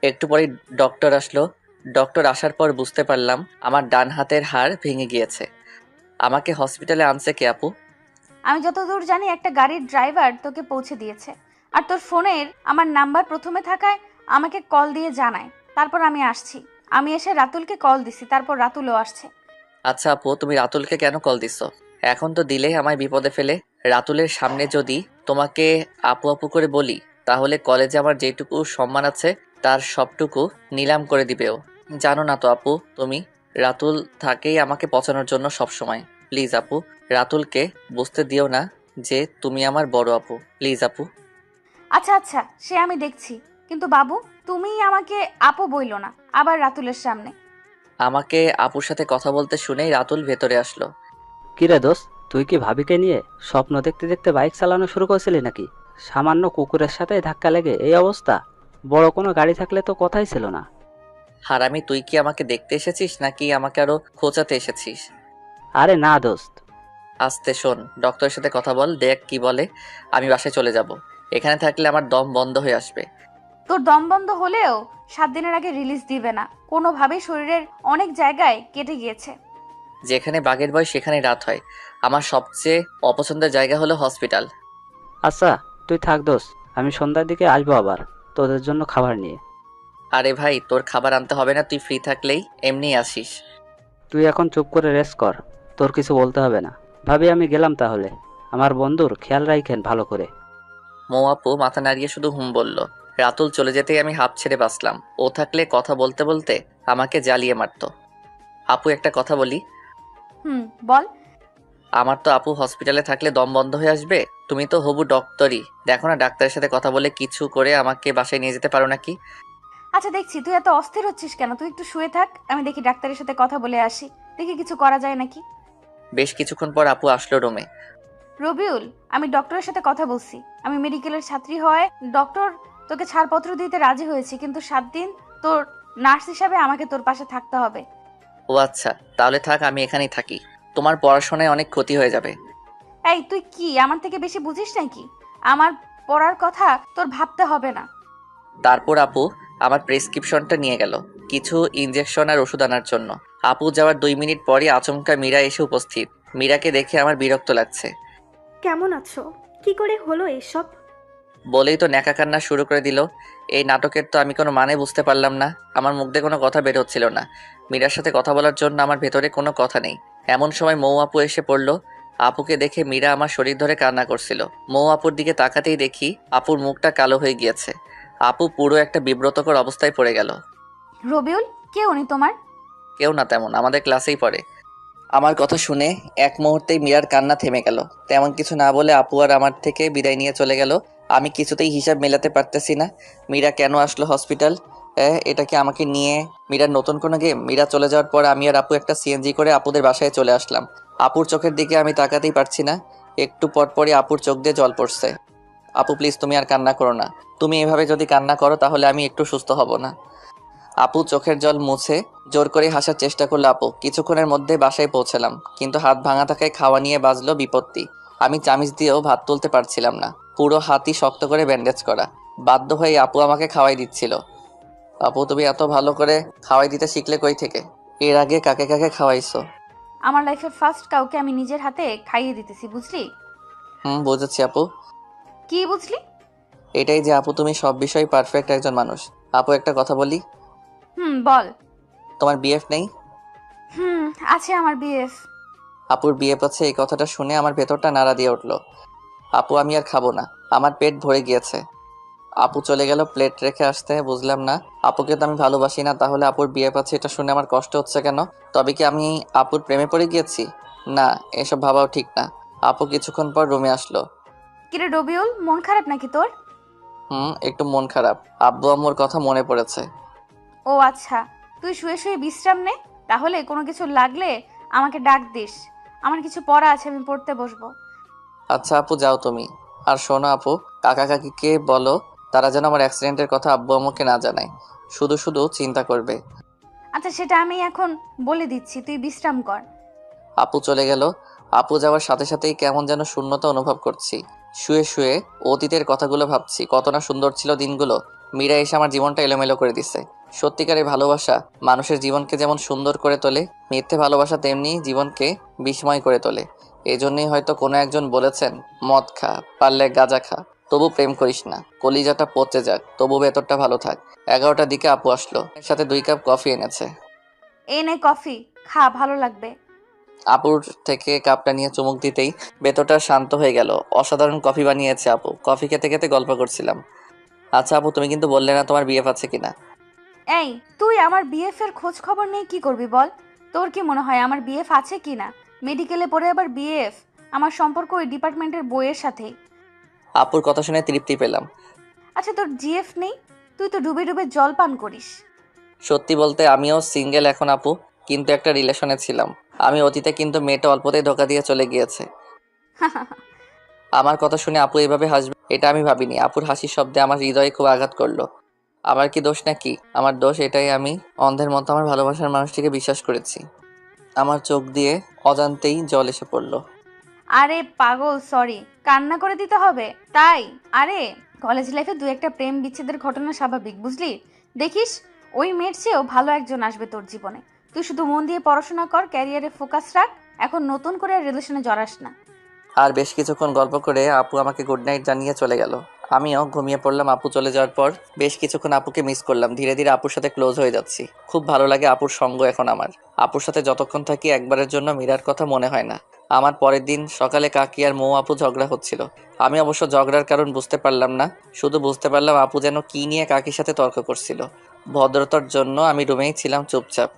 একটু পরেই ডক্টর আসলো। ডক্টর আসার পর বুঝতে পারলাম আমার ডান হাতের হাড় ভেঙে গিয়েছে। আমাকে হসপিটালে আনছে কে আপু? আমি যতদূর জানি একটা গাড়ির ড্রাইভার তোকে পৌঁছে দিয়েছে। আর তোর ফোনের আমার নাম্বার প্রথমে থাকায় আমাকে কল দিয়ে জানায়। তারপর আমি আসছি। আমি এসে রাতুলকে কল দিছি, তারপর রাতুলও আসছে। আচ্ছা আপু, তুমি রাতুলকে কেন কল দিছো? এখন তো দিলে আমায় বিপদে ফেলে। রাতুলের সামনে যদি তোমাকে আপু আপু করে বলি, তাহলে কলেজে আমার যেটুকু সম্মান আছে তার সবটুকু নিলাম করে দিবেও। জানো না তো আপু, তুমি রাতুল থাকেই আমাকে পচানোর জন্য সবসময়। প্লিজ আপু, রাতুলকে বুঝতে দিও না যে তুমি আমার বড় আপু। প্লিজ আপু। আচ্ছা আচ্ছা, সে আমি দেখছি। কিন্তু বাবু, তুমিই আমাকে আপু বইলো না, আবার রাতুলের সামনে। আমাকে আপুর সাথে কথা বলতে শুনেই রাতুল ভেতরে আসলো। কিরে দোস্ত, তুই কি ভাবিকে নিয়ে স্বপ্ন দেখতে দেখতে বাইক চালানো শুরু করেছিলি নাকি? সামান্য কুকুরের সাথে ধাক্কা লেগে এই অবস্থা। বড় কোনো গাড়ি থাকলে তো কথাই ছিল না। হারামি, তুই কি আমাকে দেখতে এসেছিস নাকি আমাকে আরো খোঁচাতে এসেছিস? আরে না দোস্ত। আস্তে শোন, ডক্টরের সাথে কথা বল, দেখ কি বলে। আমি বাসায় চলে যাব। এখানে থাকলে আমার দম বন্ধ হয়ে আসবে। তোর দম বন্ধ হলেও 7 দিনের আগে রিলিজ দিবে না। কোনোভাবেই শরীরের অনেক জায়গায় কেটে গিয়েছে। যেখানে বাঘের ভয় সেখানে রাত হয়। আমার সবচেয়ে অপছন্দের জায়গা হলো হসপিটাল। আচ্ছা তুই থাক দোস্ত, আমি সন্ধ্যার দিকে আসবো আবার তোদের জন্য খাবার নিয়ে। আরে ভাই, তোর খাবার আনতে হবে না, তুই ফ্রি থাকলেই এমনিই আসিস। তুই এখন চুপ করে রেস্ট কর, তোর কিছু বলতে হবে না। ভাবি আমি গেলাম তাহলে। আমার বন্ধুর খেয়াল রাখেন ভালো করে। মৌ আপু মাথা নাড়িয়ে শুধু হুম বলল। রাতুল চলে যেতেই আমি হাঁপ ছেড়ে বাঁচলাম। ও থাকলে কথা বলতে বলতে আমাকে জ্বালিয়ে মারতো। আপু একটা কথা বলি। বল। আমার তো আপু হসপিটালে থাকলে দম বন্ধ হয়ে আসবে। তুমি তো হবু ডক্টরই, দেখো না ডাক্তারের সাথে কথা বলে কিছু করে আমাকে বাসায় নিয়ে যেতে পারো নাকি? আচ্ছা দেখছি, তুই এত অস্থির হচ্ছিস কেন? তুই একটু শুয়ে থাক, আমি দেখি ডাক্তারের সাথে কথা বলে আসি, দেখি কিছু করা যায় নাকি। বেশ কিছুক্ষণ পর আপু আসলো রুমে। রবিউল, আমি ডক্টরের সাথে কথা বলছি। আমি মেডিকেলের ছাত্রী হয়ে ডক্টর তোকে ছাড়পত্র দিতে রাজি হয়েছি, কিন্তু 7 দিন তোর নার্স হিসাবে আমাকে তোর পাশে থাকতে হবে। ও আচ্ছা, তাহলে থাক, আমি এখানেই থাকি। তোমার পড়াশোনায় অনেক ক্ষতি হয়ে যাবে। এই তুই কি আমার থেকে বেশি বুঝিস নাকি? আমার পড়ার কথা তোর ভাবতে হবে না। তারপর আপু আমার প্রেসক্রিপশনটা নিয়ে গেল কিছু ইনজেকশন আর ওষুধ আনার জন্য। আপু যাওয়ার 2 মিনিট পরই আচমকা মীরা এসে উপস্থিত। মীরাকে দেখে আমার বিরক্ত লাগছে। কেমন আছো? কি করে হলো এসব? বলেই তো ন্যাকা কান্না শুরু করে দিল। এই নাটকের তো আমি কোনো মানে বুঝতে পারলাম না। আমার মুখ দিয়ে কোনো কথা বের হচ্ছিল না। মীরার সাথে কথা বলার জন্য আমার ভেতরে কোনো কথা নেই। এমন সময় মৌ আপু এসে পড়ল। আপুকে দেখে মীরা আমার শরীর ধরে কান্না করছিল। মৌ আপুর দিকে তাকাতেই দেখি আপুর মুখটা কালো হয়ে গিয়েছে। আপু পুরো একটা বিব্রতকর অবস্থায় পড়ে গেল। রবিউল, কে উনি তোমার? কেউ না তেমন, আমাদের ক্লাসেই পড়ে। আমার কথা শুনে এক মুহূর্তেই মীরার কান্না থেমে গেল। তেমন কিছু না বলে আপু আর আমার থেকে বিদায় নিয়ে চলে গেল। আমি কিছুতেই হিসাব মেলাতে পারতেছি না। মীরা কেন আসলো হসপিটাল? এটা কি আমাকে নিয়ে মীরার নতুন কোনো গেম? মীরা চলে যাওয়ার পর আমি আর আপু একটা সিএনজি করে আপুদের বাসায় চলে আসলাম। আপুর চোখের দিকে আমি তাকাতেই পারছি না। একটু পরপরই আপুর চোখ দিয়ে জল পড়ছে। আপু প্লিজ, তুমি আর কান্না করো না। তুমি এভাবে যদি কান্না করো তাহলে আমি একটু সুস্থ হব না। আপু চোখের জল মুছে জোর করে হাসার চেষ্টা করলো আপু। কিছুক্ষণের মধ্যে বাসায় পৌঁছালাম, কিন্তু হাত ভাঙা থাকায় খাওয়া নিয়ে বাজলো বিপত্তি। আমি চামিচ দিয়েও ভাত তুলতে পারছিলাম না। পুরো হাতই শক্ত করে ব্যান্ডেজ করা। বাধ্য হয়ে আপু আমাকে খাওয়াই দিচ্ছিল। আপু তুমি এত ভালো করে খাওয়াই দিতে শিখলে কই থেকে? এর আগে কাকে কাকে খাওয়াইছো? আমার লাইফে ফার্স্ট কাউকে আমি নিজের হাতে খাইয়ে দিতেছি, বুঝলি? বুঝেছি আপু। কি বুঝলি? এটাই যে আপু তুমি সব বিষয়ে পারফেক্ট একজন মানুষ। আপু একটা কথা বলি। বল। তোমার বিএফ নেই? আছে আমার বিএফ। আপুর বিএফ আছে, এই কথাটা শুনে আমার ভেতরটা নাড়া দিয়ে উঠলো। আপু আমি আর খাবো না, আমার পেট ভরে গিয়েছে। আপু চলে গেল প্লেট রেখে আসতে। বুঝলাম না, আপুকে তো আমি ভালোবাসি না, তাহলে আপুর বিয়ে পাচ্ছে এটা শুনে আমার কষ্ট হচ্ছে কেন? তবে কি আমি আপুর প্রেমে পড়ে গিয়েছি? না, এসব ভাবাও ঠিক না। আপু কিছুক্ষণ পর রুমে আসলো। কিরে রবিউল, মন খারাপ নাকি তোর? একটু মন খারাপ। আব্বু আম্মুর কথা মনে পড়েছে। ও আচ্ছা, তুই শুয়ে শুয়ে বিশ্রাম নে। তাহলে কোনো কিছু লাগলে আমাকে ডাক দিস। আমার কিছু পড়া আছে, আমি পড়তে বসবো। আচ্ছা আপু যাও তুমি। আর শোনো আপু, কাকা কাকিকে বলো তারা যেন আমার অ্যাক্সিডেন্টের কথা আব্বু আম্মুকে না জানায়। শুধু শুধু চিন্তা করবে। আচ্ছা, সেটা আমি এখন বলে দিচ্ছি, তুই বিশ্রাম কর। আপু চলে গেল। আপু যাওয়ার সাথে সাথেই কেমন যেন শূন্যতা অনুভব করছি। শুয়ে শুয়ে অতীতের কথাগুলো ভাবছি, কত না সুন্দর ছিল দিনগুলো। মীরা এসে আমার জীবনটা এলোমেলো করে দিছে। সত্যিকারের ভালোবাসা মানুষের জীবনকে যেমন সুন্দর করে তোলে, মিথ্যে ভালোবাসা তেমনি জীবনকে বিস্ময় করে তোলে। এজন্যই হয়তো কোনো একজন বলেছেন, মদ খা, পারলে গাঁজা খা, তবু প্রেম করিস না। কলিজাটা পচে যাক, তবু ভেতরটা ভালো থাক। 11টার দিকে আপু আসলো, এর সাথে 2 কাপ কফি এনেছে। এই নে কফি, খা, ভালো লাগবে। আপুর থেকে কাপটা নিয়ে চুমুক দিতেই ভেতরটা শান্ত হয়ে গেল। অসাধারণ কফি বানিয়েছে আপু। কফি খেতে খেতে গল্প করছিলাম। আচ্ছা আপু, তুমি কিন্তু বললে না তোমার বিএফ আছে কিনা? এই, তুই আমার বিএফ এর খোঁজ খবর নিয়ে কি করবি বল? তোর কি মনে হয় আমার বিএফ আছে কিনা? মেডিকেলে পড়ে আবার বিএফ? আমার সম্পর্ক ওই ডিপার্টমেন্টের বইয়ের সাথেই। আপুর কথা শুনে তৃপ্তি পেলাম। আচ্ছা, তোর জিএফ নেই? তুই তো ডুবে ডুবে জল পান করিস। সত্যি বলতে আমিও সিঙ্গেল এখন আপু, কিন্তু একটা রিলেশনে ছিলাম। আমি অতীতে, কিন্তু মেয়েটা অল্পতেই ধোকা দিয়ে চলে গিয়েছে। আমার কথা শুনে আপু এভাবে হাসবে এটা আমি ভাবিনি। আপুর হাসির শব্দে আমার হৃদয়ে খুব আঘাত করলো। আমার কি দোষ নাকি? আমার দোষ এটাই, আমি অন্ধের মতো আমার ভালোবাসার মানুষটিকে বিশ্বাস করেছি। আমার চোখ দিয়ে অজান্তেই জল এসে পড়লো। আরে পাগল, সরি, কান্না করে দিতে হবে তাই? আরে কলেজ লাইফে দু একটা প্রেম বিচ্ছেদের ঘটনা স্বাভাবিক, বুঝলি? দেখিস ওই মেয়ের চেয়েও ভালো একজন আসবে তোর জীবনে। তুই শুধু মন দিয়ে পড়াশোনা কর, ক্যারিয়ারে ফোকাস রাখ। এখন নতুন করে রিলেশনে জড়াস না। আর বেশ কিছুক্ষণ গল্প করে আপু আমাকে গুড নাইট জানিয়ে চলে গেল। আমিও ঘুমিয়ে পড়লাম। আপু চলে যাওয়ার পর বেশ কিছুক্ষণ আপুকে মিস করলাম। ধীরে ধীরে আপুর সাথে ক্লোজ হয়ে যাচ্ছি। খুব ভালো লাগে আপুর সঙ্গ এখন আমার। আপুর সাথে যতক্ষণ থাকি একবারের জন্য মীরার কথা মনে হয় না। আমার পরের দিন সকালে কাকি আর মৌ আপু ঝগড়া হচ্ছিল। আমি অবশ্য ঝগড়ার কারণ বুঝতে পারলাম না। শুধু বুঝতে পারলাম আপু যেন কি নিয়ে কাকির সাথে তর্ক করছিল। ভদ্রতার জন্য আমি রুমেই ছিলাম চুপচাপ।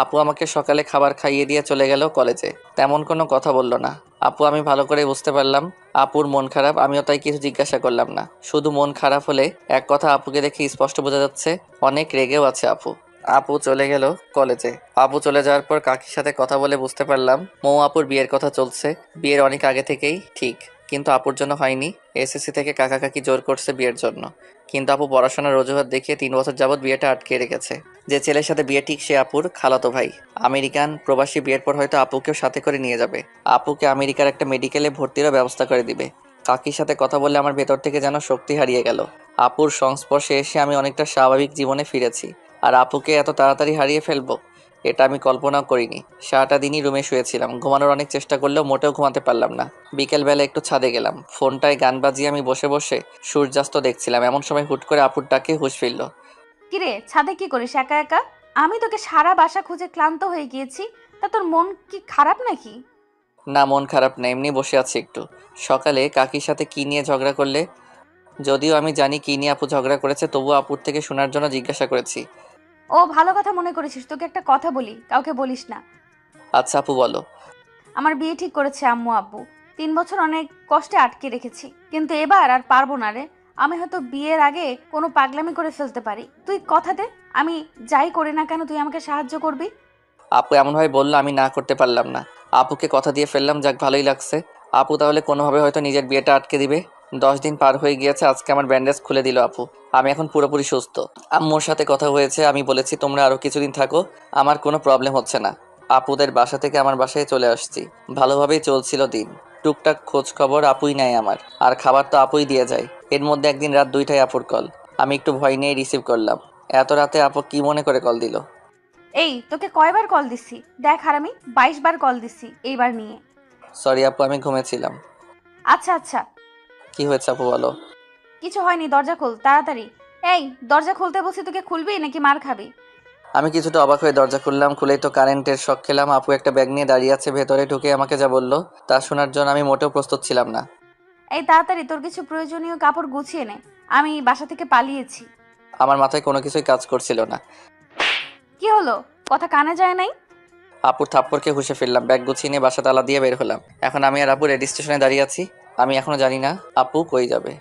আপু আমাকে সকালে খাবার খাইয়ে দিয়ে চলে গেল কলেজে। তেমন কোনো কথা বলল না আপু। আমি ভালো করে বুঝতে পারলাম আপুর মন খারাপ। আমিও তাই কিছু জিজ্ঞাসা করলাম না। শুধু মন খারাপ হলে এক কথা আপুকে দেখে স্পষ্ট বোঝা যাচ্ছে, অনেক রেগেও আছে আপু। আপু চলে গেল কলেজে। আপু চলে যাওয়ার পর কাকির সাথে কথা বলে বুঝতে পারলাম মৌ আপুর বিয়ের কথা চলছে। বিয়ের অনেক আগে থেকেই ঠিক, কিন্তু আপুর জন্য হয়নি। এসএসসি থেকে কাকা কাকি জোর করছে বিয়ের জন্য, কিন্তু আপু পড়াশোনার অজুহাত দেখিয়ে 3 বছর যাবৎ বিয়েটা আটকে রেখেছে। যে ছেলের সাথে বিয়ে ঠিক সে আপুর খালাতো ভাই আমেরিকান প্রবাসী। বিয়ের পর হয়তো আপুকেও সাথে করে নিয়ে যাবে। আপুকে আমেরিকার একটা মেডিকেলে ভর্তিরও ব্যবস্থা করে দিবে। কাকির সাথে কথা বললে আমার ভেতর থেকে যেন শক্তি হারিয়ে গেল। আপুর সংস্পর্শে এসে আমি অনেকটা স্বাভাবিক জীবনে ফিরেছি। আর আপুকে এত তাড়াতাড়ি হারিয়ে ফেলবো এটা আমি কল্পনাও করিনি। সারাটা দিনই রুমে শুয়েছিলাম, ঘুমানোর অনেক চেষ্টা করলেও মোটেও ঘুমাতে পারলাম না। বিকেলবেলা একটু ছাদে গেলাম, ফোনটায় গান বাজিয়ে আমি বসে বসে সূর্যাস্ত দেখছিলাম। এমন সময় হুট করে আপুর ডাকে হুঁশ ফিরল। কিরে ছাদে কি করিস একা একা? আমি তোকে সারা বাসা খুঁজে ক্লান্ত হয়ে গিয়েছি। তা তোর মন কি খারাপ নাকি? না, মন খারাপ না, এমনি বসে আছি একটু। সকালে কাকির সাথে কি নিয়ে ঝগড়া করলে? যদিও আমি জানি কি নিয়ে আপু ঝগড়া করেছে, তবুও আপুর থেকে শোনার জন্য জিজ্ঞাসা করেছি। ও ভালো কথা মনে করেছিস। তোকে একটা কথা বলি, কাউকে বলিস না। আচ্ছা আপু বলো। আমার বিয়ে ঠিক করেছে আম্মু আব্বু। 3 বছর অনেক কষ্টে আটকে রেখেছি, কিন্তু এবার আর পারবো না রে। আমি হয়তো বিয়ের আগে কোনো পাগলামি করে ফেলতে পারি। তুই কথা দে, আমি যাই করি না কেন তুই আমাকে সাহায্য করবি। আপু এমনভাবে বললো আমি না করতে পারলাম না। আপুকে কথা দিয়ে ফেললাম, যাক ভালোই লাগছে। আপু তাহলে কোনোভাবে হয়তো নিজের বিয়েটা আটকে দিবে। 10 দিন পার হয়ে গিয়েছে, আজকে আমার ব্যান্ডেজ খুলে দিল আপু। আমি এখন পুরোপুরি সুস্থ। আম্মুর সাথে কথা হয়েছে, আমি বলেছি তোমরা আরও কিছুদিন থাকো, আমার কোনো প্রবলেম হচ্ছে না। আপুদের বাসা থেকে আমার বাসায় চলে আসছি। ভালোভাবেই চলছিল দিন। টুকটাক খোঁজ খবর আপুই নেয় আমার, আর খাবার তো আপুই দিয়ে যায়। এর মধ্যে একদিন রাত 2টায় আপুর কল। আমি একটু ভয় নিয়ে রিসিভ করলাম। এত রাতে আপু কি মনে করে কল দিল? এই তোকে কয়বার কল দিছি দেখ হারামি, 22বার কল দিছি এইবার নিয়ে। সরি আপু, আমি ঘুমেছিলাম। আচ্ছা আচ্ছা, কি হয়েছে আপু বলো। কিছু হয়নি, দরজা খোল তাড়াতাড়ি। এই দরজা খুলতে বলছি, তোকে খুলবি নাকি মার খাবি? আমি কিছুটা অবাক হয়ে দরজা খুললাম। খুলেই তো কারেন্টের শক খেলাম। আপু একটা ব্যাগ নিয়ে দাঁড়িয়ে আছে, ভেতরে ঢুকে আমাকে যা বললো তা শোনার জন্য আমি মোটেও প্রস্তুত ছিলাম না। এই তাড়াতাড়ি তোর কিছু প্রয়োজনীয় কাপড় গুছিয়ে নে, আমি বাসা থেকে পালিয়েছি। আমার মাথায় কোনো কিছুই কাজ করছিল না। কি হলো, কথা কানে যায় নাই? আপুর থাপ্পড়কে হুঁশে ফিরলাম, ব্যাগ গুছিয়ে নিয়ে বাসা তালা দিয়ে বের হলাম। এখন আমি আর আপু রেডি স্টেশনে দাঁড়িয়ে আছি। আমি এখনো জানি না আপু কই যাবে।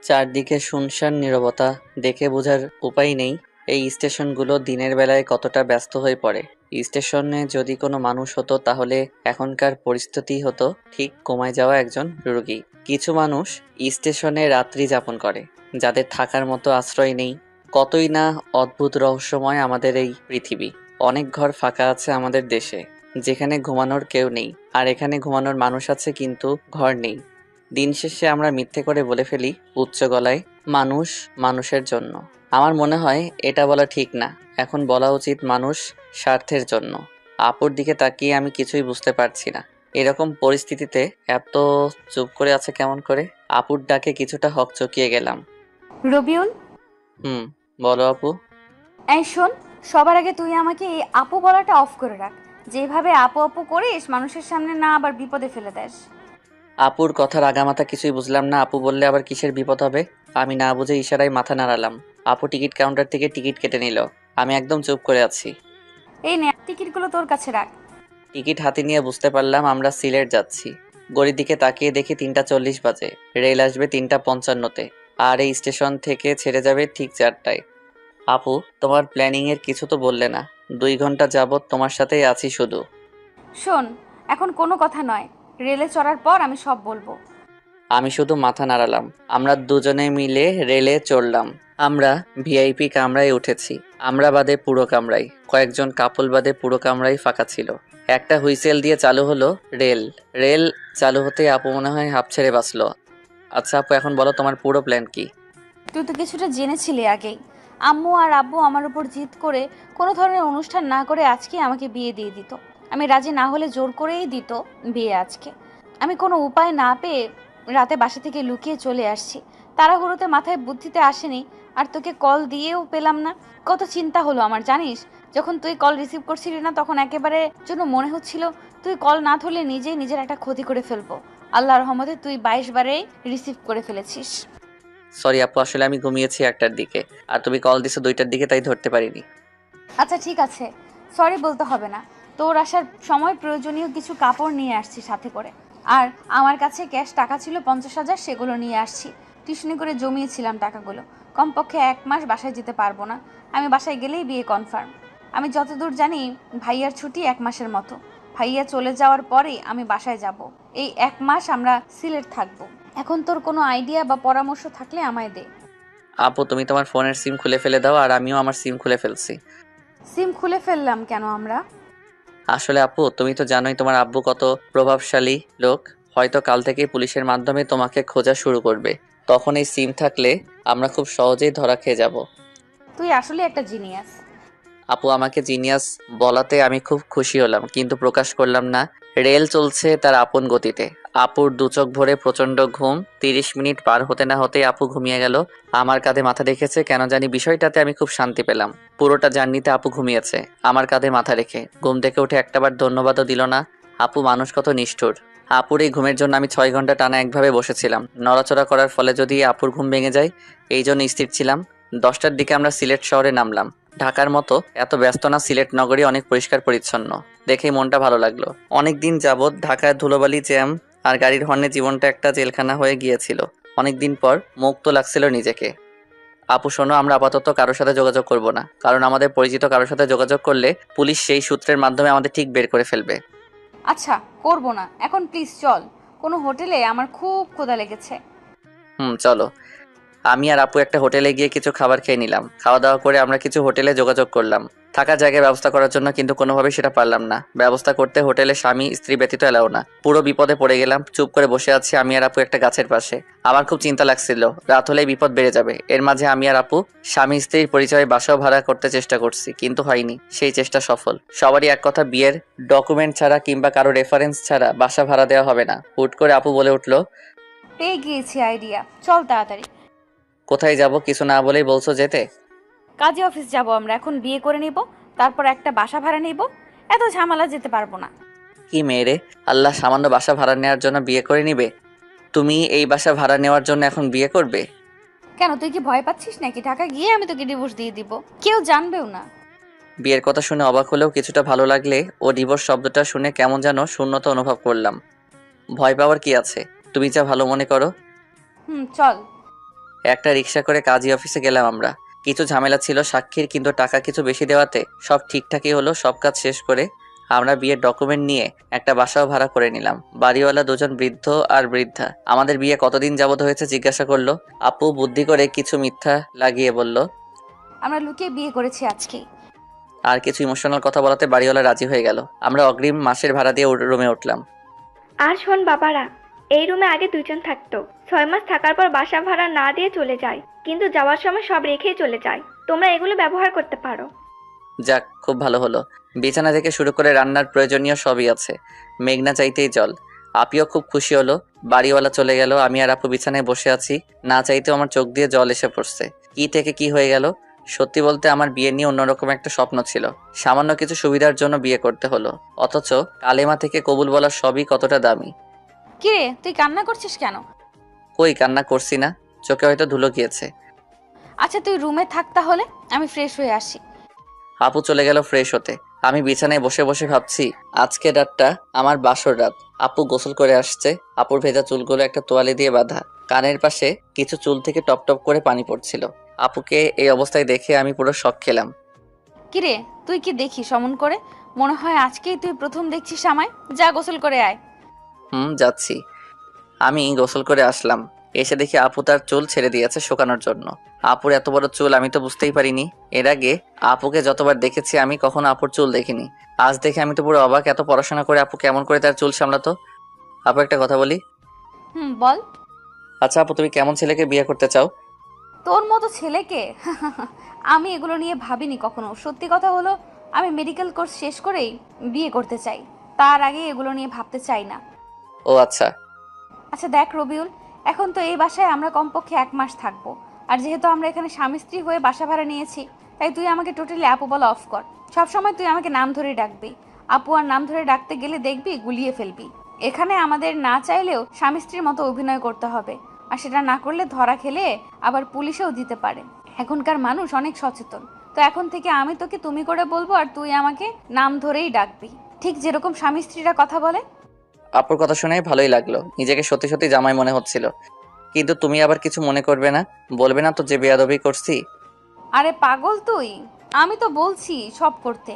চারদিকে শুনশান নীরবতা, দেখে বোঝার উপায় নেই এই স্টেশনগুলো দিনের বেলায় কতটা ব্যস্ত হয়ে পড়ে। স্টেশনে যদি কোনো মানুষ হতো তাহলে এখনকার পরিস্থিতি হতো ঠিক কমায় যাওয়া একজন রোগী। কিছু মানুষ স্টেশনে রাত্রি যাপন করে, যাদের থাকার মতো আশ্রয় নেই। কতই না অদ্ভুত রহস্যময় আমাদের এই পৃথিবী। অনেক ঘর ফাঁকা আছে আমাদের দেশে, যেখানে ঘুমানোর কেউ নেই, আর এখানে ঘুমানোর মানুষ আছে কিন্তু ঘর নেই। দিন শেষে আমরা মিথ্যে করে বলে ফেলি উচ্চ গলায়, মানুষ মানুষের জন্য। আমার মনে হয় এটা বলা ঠিক না, এখন বলা উচিত মানুষ স্বার্থের জন্য। আপুর দিকে তাকিয়ে আমি কিছুই বুঝতে পারছি না। এরকম পরিস্থিতিতে এত চুপ করে আছে কেমন করে? আপুর ডাকে কিছুটা হকচকিয়ে গেলাম। রবিউল, বলো আপু। এই শোন, সবার আগে তুই আমাকে এই আপু বলাটা অফ করে রাখ। যেভাবে আপু আপু করিস মানুষের সামনে না আবার বিপদে ফেলে দেস। আপুর কথার আগামাথা কিছুই বুঝলাম না। আপু বললে আবার কিসের বিপদ হবে? আমি না বুঝে ইশারায় মাথা নাড়ালাম। আপু টিকিট কাউন্টার থেকে টিকিট কেটে নিল। আমি একদম চুপ করে আছি। এই নে টিকিটগুলো তোর কাছে রাখ। টিকিট হাতে নিয়ে বুঝতে পারলাম আমরা সিলেট যাচ্ছি। ঘড়ির দিকে তাকিয়ে দেখি 3টা 40 বাজে। রেল আসবে 3টা 55-তে, আর এই স্টেশন থেকে ছেড়ে যাবে ঠিক 4টায়। আপু, তোমার প্ল্যানিং এর কিছু তো বললে না। 2 ঘন্টা যাবত তোমার সাথেই আছি শুধু। শোন, এখন কোনো কথা নয়, রেলে চড়ার পর আমি সব বলবো। আমি শুধু মাথা নাড়ালাম। আমরা দুজনে মিলে রেলে চড়লাম। আমরা ভিআইপি কামরায় উঠেছি। আমরা বাদে পুরো কামরায়, কয়েকজন কাপল বাদে পুরো কামরাই ফাঁকা ছিল। একটা হুইসেল দিয়ে চালু হলো রেল। রেল চালু হতে আপু মনে হয় হাঁপ ছেড়ে বাঁচলো। আচ্ছা আপু, এখন বলো তোমার পুরো প্ল্যান কি? তুই তো কিছুটা জেনেছিলি আগেই। আম্মু আর আব্বু আমার উপর জিদ করে কোনো ধরনের অনুষ্ঠান না করে আজকে আমাকে বিয়ে দিয়ে দিত। আমি রাজি না হলে জোর করেই দিত বিয়ে আজকে। আমি কোনো উপায় না পেয়ে রাতে বাসা থেকে লুকিয়ে চলে আসছি। তাড়াহুড়োতে মাথায় বুদ্ধিতে আসেনি, আর তোকে কল দিয়েও পেলাম না। কত চিন্তা হলো আমার জানিস। যখন তুই কল রিসিভ করছিলি না তখন একেবারে জন্য মনে হচ্ছিল তুই কল না ধরলে নিজেই নিজের একটা ক্ষতি করে ফেলবো। আল্লাহর রহমতে তুই 22বারেই রিসিভ করে ফেলেছিস। সরি আপু, আসলে আমি ঘুমিয়েছি 1টার দিকে, আর তুমি কল দিছো 2টার দিকে, তাই ধরতে পারিনি। আচ্ছা ঠিক আছে, সরি বলতে হবে না। তোর আসার সময় প্রয়োজনীয় কিছু কাপড় নিয়ে আসছি সাথে করে। আর আমার কাছে ক্যাশ টাকা ছিল 50,000, সেগুলো নিয়ে আসছি। টিউশনি করে জমিয়েছিলাম টাকাগুলো। কমপক্ষে 1 মাস বাসায় যেতে পারবো না। আমি বাসায় গেলেই বিয়ে কনফার্ম। আমি যতদূর জানি ভাইয়ার ছুটি 1 মাসের মতো। ভাইয়া চলে যাওয়ার পরেই আমি বাসায় যাব। এই 1 মাস আমরা সিলেট থাকবো। এখন তোর কোনো আইডিয়া বা পরামর্শ থাকলে আমায় দে। আপু তুমি তোমার ফোনের সিম খুলে ফেলে দাও, আর আমিও আমার সিম খুলে ফেলছি। সিম খুলে ফেললাম কেন আমরা? আসলে আপু তুমি তো জানোই তোমার আব্বু কত প্রভাবশালী লোক। হয়তো কাল থেকেই পুলিশের মাধ্যমে তোমাকে খোঁজা শুরু করবে। তখন এই সিম থাকলে আমরা খুব সহজেই ধরা খেয়ে যাব। তুই আসলে একটা জিনিয়াস। আপু আমাকে জিনিয়াস বলাতে আমি খুব খুশি হলাম, কিন্তু প্রকাশ করলাম না। রেল চলছে তার আপন গতিতে। আপুর দু চোখ ভরে প্রচন্ড ঘুম। 30 মিনিট পার হতে না হতেই আপু ঘুমিয়ে গেল। আমার কাঁধে মাথা রেখেছে, কেন জানি বিষয়টাতে আমি খুব শান্তি পেলাম। পুরোটা জার্নিতে আপু ঘুমিয়েছে আমার কাঁধে মাথা রেখে। ঘুম থেকে উঠে একটাবার ধন্যবাদও দিল না। আপু মানুষ কত নিষ্ঠুর। আপুর এই ঘুমের জন্য আমি 6 ঘন্টা টানা একভাবে বসেছিলাম। নড়াচড়া করার ফলে যদি আপুর ঘুম ভেঙে যায়, এই জন্য স্থির ছিলাম। 10টার দিকে আমরা সিলেট শহরে নামলাম। ঢাকার মতো এত ব্যস্ত না, সিলেট নগরী অনেক পরিষ্কার পরিচ্ছন্ন। দেখেই মনটা ভালো লাগলো। অনেকদিন যাবৎ ঢাকায় ধুলোবালি, জ্যাম আর গাড়ির হর্নে জীবনটা একটা জেলখানা হয়ে গিয়েছিল। অনেকদিন পর মুক্ত লাগছিল নিজেকে। আপু শোনো, আমরা আপাতত কারোর সাথে যোগাযোগ করব না, কারণ আমাদের পরিচিত কারোর সাথে যোগাযোগ করলে পুলিশ সেই সূত্রের মাধ্যমে আমাদের ঠিক বের করে ফেলবে। আচ্ছা করব না, এখন প্লিজ চল কোনো হোটেলে, আমার খুব ক্ষুধা লেগেছে। চলো। আমি আর আপু একটা হোটেলে গিয়ে কিছু খাবার খেয়ে নিলাম। খাওয়া দাওয়া করে আমরা কিছু হোটেলে যোগাযোগ করলাম থাকার জায়গায় ব্যবস্থা করার জন্য, কিন্তু কোনোভাবেই সেটা পারলাম না। ব্যবস্থা করতে হোটেলে স্বামী স্ত্রী ব্যতীত এলাও না। পুরো বিপদে পড়ে গেলাম। চুপ করে বসে আছি আমি আর আপু একটা গাছের পাশে। আমার খুব চিন্তা লাগছিল, রাত হলেই বিপদ বেড়ে যাবে। এর মাঝে আমি আর আপু স্বামী স্ত্রীর পরিচয়ে বাসাও ভাড়া করতে চেষ্টা করছি, কিন্তু হয়নি। সেই চেষ্টা সফল। সবারই এক কথা, বিয়ের ডকুমেন্ট ছাড়া কিংবা কারো রেফারেন্স ছাড়া বাসা ভাড়া দেওয়া হবে না। হুট করে আপু বলে উঠলো, পেয়ে গিয়েছি আইডিয়া, চল তাড়াতাড়ি। কোথায় যাব? কিছু না বলেই বলছো যেতে। কাজে অফিস যাব আমরা, এখন বিয়ে করে নিব, তারপর একটা বাসা ভাড়া নিব। এত ঝামেলা যেতে পারবো না। কি মেয়েরে, আল্লাহ সামান্য বাসা ভাড়া নেওয়ার জন্য বিয়ে করে নিবে? তুমি এই বাসা ভাড়া নেওয়ার জন্য এখন বিয়ে করবে? কেন, তুই কি ভয় পাচ্ছিস নাকি? ঢাকা গিয়ে আমি তোকে ডিভোর্স দিয়ে দিব, কেউ জানবেও না। বিয়ের কথা শুনে অবাক হলেও কিছুটা ভালো লাগলে ও ডিভোর্স শব্দটা শুনে কেমন যেন শূন্যতা অনুভব করলাম। ভয় পাওয়ার কি আছে, তুমি যা ভালো মনে করো। চল। একটা রিক্সা করে কাজী অফিসে গেলাম আমরা। কিছু ঝামেলা ছিল সাক্ষীর, কিন্তু টাকা কিছু বেশি দেওয়াতে সব ঠিকঠাকই হলো। সব কাজ শেষ করে আমরা বিয়ের ডকুমেন্ট নিয়ে একটা বাসাও ভাড়া করে নিলাম। বাড়িওয়ালা দুজন বৃদ্ধ আর বৃদ্ধা আমাদের বিয়ে কতদিন যাবত হয়েছে জিজ্ঞাসা করলো। আপু বুদ্ধি করে কিছু মিথ্যা লাগিয়ে বলল, আমরা লুকিয়ে বিয়ে করেছি আজকেই। আর কিছু ইমোশনাল কথা বলাতে বাড়িওয়ালা রাজি হয়ে গেল। আমরা অগ্রিম মাসের ভাড়া দিয়ে রুমে উঠলাম। আর শোন বাবারা, এই রুমে আগে 2 জন থাকতো। 6 মাস থাকার পর বাসা ভাড়া না দিয়ে চলে যায়, কিন্তু যাওয়ার সময় সব রেখেই চলে যায়। তোমরা এগুলো ব্যবহার করতে পারো। যাক, খুব ভালো হলো। বিছানা থেকে শুরু করে রান্নার প্রয়োজনীয় সবই আছে। মেঘনা চাইতেই জল। আপিও খুব খুশি হলো। বাড়িওয়ালা চলে গেল। আমি আর আপু বিছানায় বসে আছি। না চাইতেও আমার চোখ দিয়ে জল এসে পড়ছে। কি থেকে কি হয়ে গেল। সত্যি বলতে আমার বিয়ে নিয়ে অন্যরকম একটা স্বপ্ন ছিল। সামান্য কিছু সুবিধার জন্য বিয়ে করতে হলো, অথচ কালেমা থেকে কবুল বলা সবই কতটা দামি। কিরে, তুই কান্না করছিস কেন? কই কান্না করছি না, চোখে হয়তো ধুলো গিয়েছে। আচ্ছা তুই রুমে থাক, তাহলে আমি ফ্রেশ হয়ে আসি। আপু চলে গেল ফ্রেশ হতে। আমি বিছানায় বসে বসে ভাবছি, আজকের রাতটা আমার বাসর রাত। আপু গোসল করে আসছে। আপুর ভেজা চুলগুলো একটা তোয়ালে দিয়ে বাঁধা। কানের পাশে কিছু চুল থেকে টপ টপ করে পানি পড়ছিল। আপুকে এই অবস্থায় দেখে আমি পুরো শক খেলাম। কিরে, তুই কি দেখিস অমন করে? মনে হয় আজকেই তুই প্রথম দেখছিস আমায়। যা গোসল করে আয়। যাচ্ছি। আমি গোসল করে আসলাম। এসে দেখি আপু তার চুল ছেড়ে দিয়েছে শুকানোর জন্য। আপুর এত বড় চুল আমি তো বুঝতেই পারিনি। এর আগে আপুকে যতবার দেখেছি আমি কখনো আপুর চুল দেখিনি। আজ দেখে আমি তো পুরো অবাক। এত পড়াশোনা করে আপু কেমন করে তার চুল সামলাতো। আপু একটা কথা বলি। বল। আচ্ছা আপু, তুমি কেমন ছেলেকে বিয়ে করতে চাও? তোর মতো ছেলেকে? আমি এগুলো নিয়ে ভাবিনি কখনো। সত্যি কথা হলো, আমি মেডিকেল কোর্স শেষ করেই বিয়ে করতে চাই। তার আগে এগুলো নিয়ে ভাবতে চাই না। ও আচ্ছা। আচ্ছা দেখ রবিউল, এখন তো এই বাসায় আমরা কমপক্ষে 1 মাস থাকবো। আর যেহেতু আমরা এখানে স্বামী স্ত্রী হয়ে বাসা ভাড়া নিয়েছি, তাই তুই আমাকে টোটালি আপু বলা অফ কর। সবসময় তুই আমাকে নাম ধরে ডাকবি। আপু আর নাম ধরে ডাকতে গেলে দেখবি গুলিয়ে ফেলবি। এখানে আমাদের না চাইলেও স্বামী স্ত্রীর মতো অভিনয় করতে হবে, আর সেটা না করলে ধরা খেলে আবার পুলিশেও দিতে পারে। এখনকার মানুষ অনেক সচেতন। তো এখন থেকে আমি তোকে তুমি করে বলবো, আর তুই আমাকে নাম ধরেই ডাকবি, ঠিক যেরকম স্বামী স্ত্রীরা কথা বলে। আপুর কথা শুনে ভালোই লাগলো। নিজেকে সত্যি সত্যি জামাই মনে হচ্ছিল। কিন্তু তুমি আবার কিছু মনে করবে না? বলবে না তো যে বেয়াদবি করছি? আরে পাগল তুই, আমি তো বলছি সব করতে।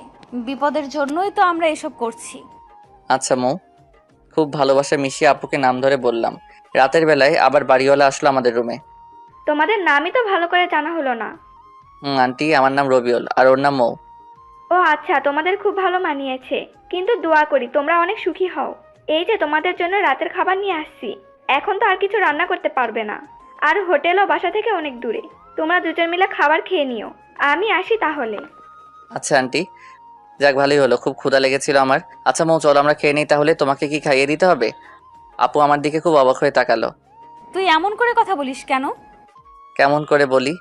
বিপদের জন্যই তো আমরা এসব করছি। আচ্ছা মৌ। খুব ভালোবাসা মিশিয়ে আপুকে নাম ধরে বললাম। রাতের বেলায় আবার বাড়িওয়ালা আসলো আমাদের রুমে। তোমাদের নামই তো ভালো করে জানা হলো না। আন্টি, আমার নাম রবিউল আর ওর নাম মৌ। ও আচ্ছা, তোমাদের খুব ভালো মানিয়েছে। কিন্তু দোয়া করি তোমরা অনেক সুখী হও। এই যে তোমাদের জন্য রাতের খাবার নিয়ে আসছি। এখন তো আর কিছু রান্না করতে পারবে না, আর হোটেলও বাসা থেকে অনেক দূরে। তোমরা দুজন মিলে খাবার খেয়ে নিও। আমি আসি তাহলে। আচ্ছা আন্টি, যাক ভালোই হলো, খুব ক্ষুধা লেগেছিল আমার। আচ্ছা মৌ, চলো আমরা খেয়ে নিই তাহলে। তোমাকে কি খাইয়ে দিতে হবে? আপু আমার দিকে খুব অবাক হয়ে তাকালো। তুই এমন করে কথা বলিস কেন? কেমন করে বলি?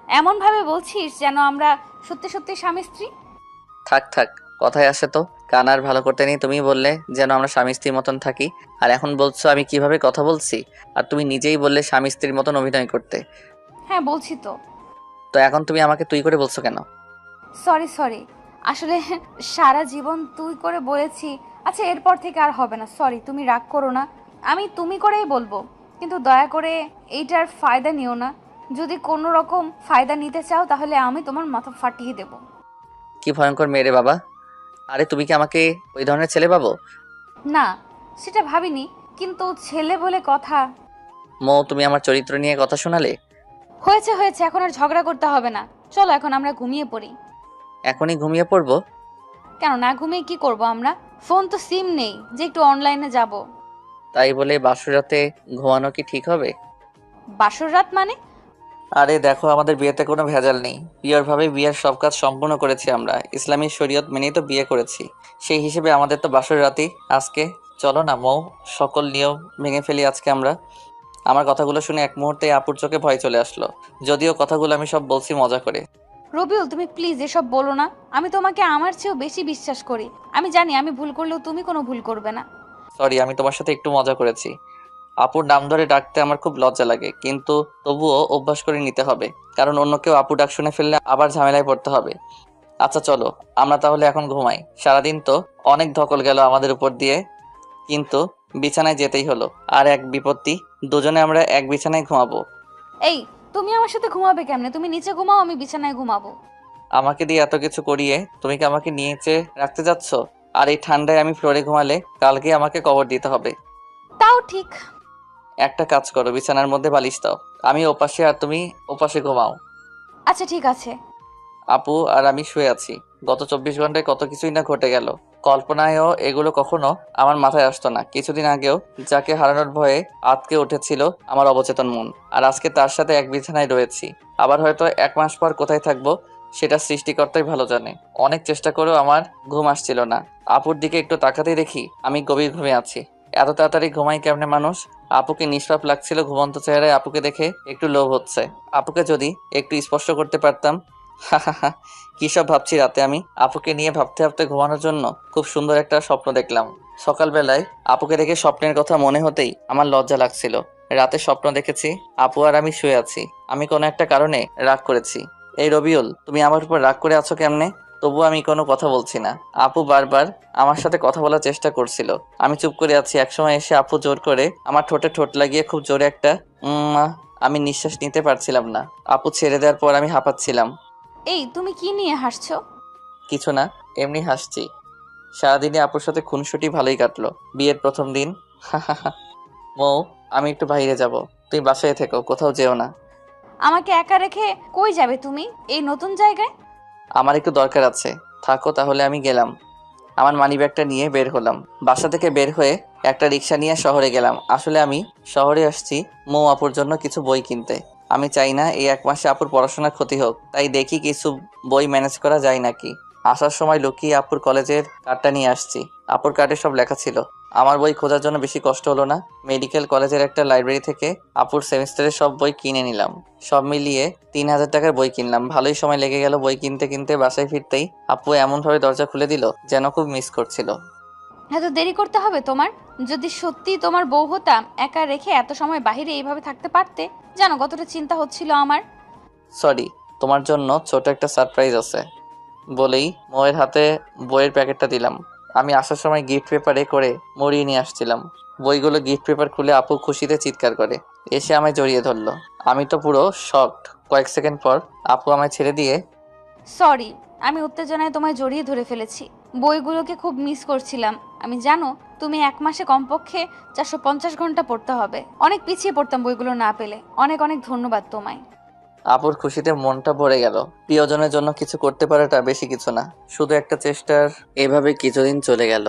এমন ভাবে বলছিস যেন আমরা সত্যি সত্যি স্বামী স্ত্রী। থাক থাক, কথায় আসে তো। কান আর ভালো করতে নেই। তুমি বললে যেন আমরা স্বামী স্ত্রীর মতন থাকি, আর এখন বলছো আমি কিভাবে কথা বলছি। আর তুমি নিজেই বললে স্বামী স্ত্রীর মতন অভিনয় করতে। হ্যাঁ বলছি তো। তো এখন তুমি আমাকে তুই করে বলছো কেন? সরি সরি, আসলে সারা জীবন তুই করে বলেছি। আচ্ছা এরপর থেকে আর হবে না, সরি, তুমি রাগ করো না। আমি তুমি করেই বলবো, কিন্তু দয়া করে এইটার ফায়দা নিও না। যদি কোনো রকম ফায়দা নিতে চাও তাহলে আমি তোমার মাথা ফাটিয়ে দেব। কি ভয়ঙ্কর মেয়ে রে বাবা। আরে তুমি কি আমাকে ওই ধরনের ছেলে পাবো? না, সেটা ভাবিনি, কিন্তু ছেলে বলে কথা। মৌ, তুমি আমার চরিত্র নিয়ে কথা শোনালে। হয়েছে হয়েছে, এখন আর ঝগড়া করতে হবে না। চলো এখন আমরা ঘুমিয়ে পড়ি। এখনই ঘুমিয়ে পড়বো? কেন, না ঘুমিয়ে কি করব আমরা? ফোন তো সিম নেই যে একটু অনলাইনে যাব। তাই বলে বাসর রাতে ঘুমানো কি ঠিক হবে? বাসর রাত মানে? আরে দেখো, আমাদের বিয়েতে কোনো ভেজাল নেই। পিওরভাবে বিয়ের সব কাজ সম্পূর্ণ করেছি আমরা। ইসলামী শরীয়ত মেনেই তো বিয়ে করেছি। সেই হিসেবে আমাদের তো বাসর রাতেই আজকে। চলো না মৌ, সকল নিয়ম ভেঙে ফেলি আজকে আমরা। আমার কথাগুলো শুনে এক মুহূর্তে আপুর চোখে ভয় চলে আসলো। যদিও কথাগুলো আমি সব বলছি মজা করে। রবিউল, তুমি প্লিজ এসব বলো না। আমি তোমাকে আমার চেয়েও বেশি বিশ্বাস করি। আমি জানি আমি ভুল করলেও তুমি কোনো ভুল করবে না। সরি, আমি তোমার সাথে একটু মজা করেছি। আপুর নাম ধরে ডাকতে আমার খুব লজ্জা লাগে, কিন্তু তবুও অভ্যাস করে নিতে হবে। কারণ অন্য কেউ আপু ডাক শুনে ফেললে আবার ঝামেলায় পড়তে হবে। আচ্ছা চলো, আমরা তাহলে এখন ঘুমাই। সারাদিন তো অনেক ধকল গেল আমাদের উপর দিয়ে, কিন্তু বিছানায় যেতেই হলো। আর এক বিপত্তি, দুজনে আমরা এক বিছানায় ঘুমাবো। এই, তুমি আমার সাথে ঘুমাবে কেমনে? তুমি নিচে ঘুমাও, আমি বিছানায় ঘুমাবো। আমাকে দিয়ে এত কিছু করিয়ে তুমি কি আমাকে নিচে রাখতে যাচ্ছ? আর এই ঠান্ডায় আমি ফ্লোরে ঘুমালে কালকে আমাকে কবর দিতে হবে। তাও ঠিক। একটা কাজ করো, বিছানার মধ্যে বালিশ দাও। আমি ওপাশে আর তুমি ওপাশে ঘুমাও। আচ্ছা ঠিক আছে। আপু আর আমি শুয়ে আছি। গত 24 ঘন্টায় কত কিছুই না ঘটে গেল। কল্পনায়ও এগুলো কখনো আমার মাথায় আসতো না। কিছুদিন আগেও যাকে হারানোর ভয়ে আঁতকে উঠেছিল আমার অবচেতন মন, আর আজকে তার সাথে এক বিছানায় রয়েছি। আবার হয়তো 1 মাস পর কোথায় থাকবো সেটা সৃষ্টিকর্তাই ভালো জানে। অনেক চেষ্টা করেও আমার ঘুম আসছিল না। আপুর দিকে একটু তাকাতেই দেখি আমি গভীর ঘুমে আছি। এত তাড়াতাড়ি ঘুমাই কেমনে মানুষ? আপুকে নিষ্পাপ লাগছিল ঘুমন্ত চেহারায়। আপুকে দেখে একটু লোভ হচ্ছে। আপুকে যদি একটু স্পর্শ করতে পারতাম। হা হা হা, কী সব ভাবছি রাতে আমি। আপুকে নিয়ে ভাবতে ভাবতে ঘুমানোর জন্য খুব সুন্দর একটা স্বপ্ন দেখলাম। সকালবেলায় আপুকে দেখে স্বপ্নের কথা মনে হতেই আমার লজ্জা লাগছিল। রাতে স্বপ্ন দেখেছি আপু আর আমি শুয়ে আছি। আমি কোনো একটা কারণে রাগ করেছি। এই রবিউল, তুমি আমার উপর রাগ করে আছো কেমনে? তবু আমি কোনো কথা বলছি না। আপু বারবার আমার সাথে কথা বলার চেষ্টা করছিল। আমি চুপ করে আছি। একসময় এসে আপু জোর করে আমার ঠোঁটে ঠোঁট লাগিয়ে খুব জোরে একটা আমি নিঃশ্বাস নিতে পারছিলাম না। আপু ছেড়ে দেওয়ার পর আমি হাঁপাচ্ছিলাম। এই, তুমি কি নিয়ে হাসছো? কিছু না, এমনি হাসছি। সারাদিনে আপুর সাথে খুনসুটি ভালোই কাটলো। বিয়ের প্রথম দিন। মৌ, আমি একটু বাইরে যাব। তুই বাসায় থেকো, কোথাও যেও না। আমাকে একা রেখে কই যাবে তুমি এই নতুন জায়গায়? আমার একটু দরকার আছে। থাকো তাহলে, আমি গেলাম। আমার মানিব্যাগটা নিয়ে বের হলাম। বাসা থেকে বের হয়ে একটা রিক্সা নিয়ে শহরে গেলাম। আসলে আমি শহরে আসছি মৌ আপুর জন্য কিছু বই কিনতে। আমি চাই না এই 1 মাসে আপুর পড়াশোনার ক্ষতি হোক, তাই দেখি কিছু বই ম্যানেজ করা যায় নাকি। আসার সময় লুকিয়ে আপুর কলেজের কার্ডটা নিয়ে আসছি। আপুর কার্ডে সব লেখা ছিল। আমার বই খোঁজার জন্য বেশি কষ্ট হলো না। মেডিকেল কলেজের একটা লাইব্রেরি থেকে আপুর সেমিস্টারের সব বই কিনে নিলাম। সব মিলিয়ে 3000 টাকার বই কিনলাম। ভালোই সময় লেগে গেল বই কিনতে কিনতে। বাসায় ফিরতেই আপু এমনভাবে দরজা খুলে দিল যেন খুব মিস করছিল। এত দেরি করতে হবে তোমার? যদি সত্যি তোমার বউ হতাম, একা রেখে এত সময় বাইরে এইভাবে থাকতে পারতে? জানো কতটা চিন্তা হচ্ছিল আমার। সরি, তোমার জন্য ছোট একটা সারপ্রাইজ আছে বলেই মৌয়ের হাতে বইয়ের প্যাকেটটা দিলাম। আমি আসার সময় গিফট পেপারে করে মরিয়ে নিয়ে আসছিলাম। বইগুলো গিফট পেপার খুলে আপু খুশিতে চিৎকার করে এসে আমায় জড়িয়ে ধরলো। আমি তো পুরো শকড। কয়েক সেকেন্ড পর আপু আমায় ছেড়ে দিয়ে, সরি, আমি উত্তেজনায় তোমায় জড়িয়ে ধরে ফেলেছি। বইগুলোকে খুব মিস করছিলাম। আমি জানো তুমি 1 মাসে কমপক্ষে 450 ঘন্টা পড়তে হবে। অনেক পিছিয়ে পড়তাম বইগুলো না পেলে। অনেক অনেক ধন্যবাদ তোমায়। আপুর খুশিতে মনটা ভরে গেল। প্রিয়জনের জন্য কিছু করতে পারাটা বেশি কিছু না, শুধু একটা চেষ্টার। এভাবে কিছুদিন চলে গেল।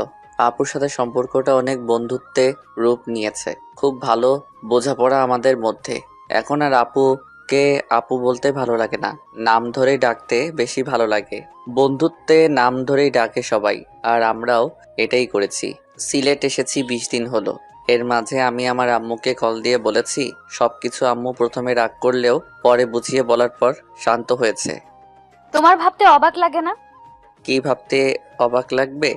আপুর সাথে সম্পর্কটা অনেক বন্ধুত্বে রূপ নিয়েছে। খুব ভালো বোঝাপড়া আমাদের মধ্যে। এখন আর আপুকে আপু বলতে ভালো লাগে না, নাম ধরেই ডাকতে বেশি ভালো লাগে। বন্ধুত্বে নাম ধরেই ডাকে সবাই, আর আমরাও এটাই করেছি। সিলেট এসেছি 20 দিন হলো। এর মাঝে আমি আমার আম্মুকে কল দিয়ে বলেছি সবকিছু। আম্মু প্রথমে রাগ করলেও পরে বুঝিয়ে বলার পর শান্ত হয়েছে। তোমার ভাবতে অবাক লাগে না? কি ভাবতে অবাক লাগবে?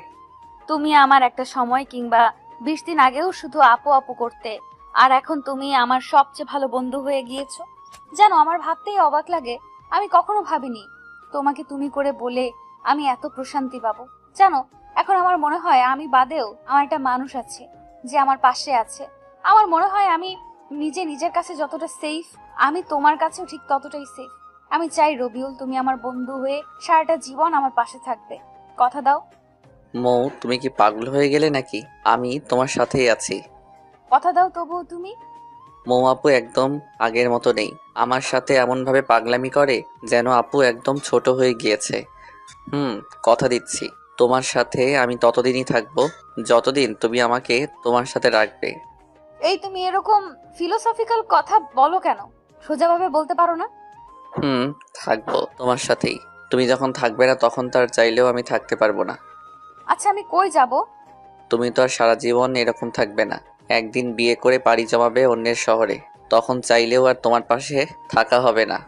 তুমি আমার একটা সময় কিংবা 20 দিন আগেও শুধু আপু আপু করতে, আর এখন তুমি আমার সবচেয়ে ভালো বন্ধু হয়ে গিয়েছো। জানো, আমার ভাবতেই অবাক লাগে। আমি কখনো ভাবিনি তোমাকে তুমি করে বলে আমি এত প্রশান্তি পাবো। জানো, এখন আমার মনে হয় আমি বাদেও আমার একটা মানুষ আছে যে আমার পাশে আছে। আমার মনে হয় আমি নিজের কাছে যতটা সেফ, আমি তোমার কাছেও ঠিক ততটাই সেফ। আমি চাই রবিউল, তুমি আমার বন্ধু হয়ে সারাটা জীবন আমার পাশে থাকবে। কথা দাও। মৌ, তুমি কি পাগল হয়ে গেলে নাকি? আমি তোমার সাথেই আছি। কথা দাও তবুও তুমি। মৌ আপু একদম আগের মতো নেই। আমার সাথে এমনভাবে পাগলামি করে যেন আপু একদম ছোট হয়ে গিয়েছে। কথা দিচ্ছি, তোমার সাথে আমি ততদিনই থাকবো যতদিন তুমি আমাকে তোমার সাথে রাখবে। এই তুমি এরকম ফিলোসফিক্যাল কথা বলো কেন? সোজাভাবে বলতে পারো না? থাকবো তোমার সাথেই। তুমি যখন থাকবে না তখন তার চাইলেও আমি থাকতে পারবো না। আচ্ছা, আমি কই যাব? তুমি তো আর সারা জীবন এরকম থাকবে না। একদিন বিয়ে করে পাড়ি জমাবে অন্যের শহরে, তখন চাইলেও আর তোমার পাশে থাকা হবে না।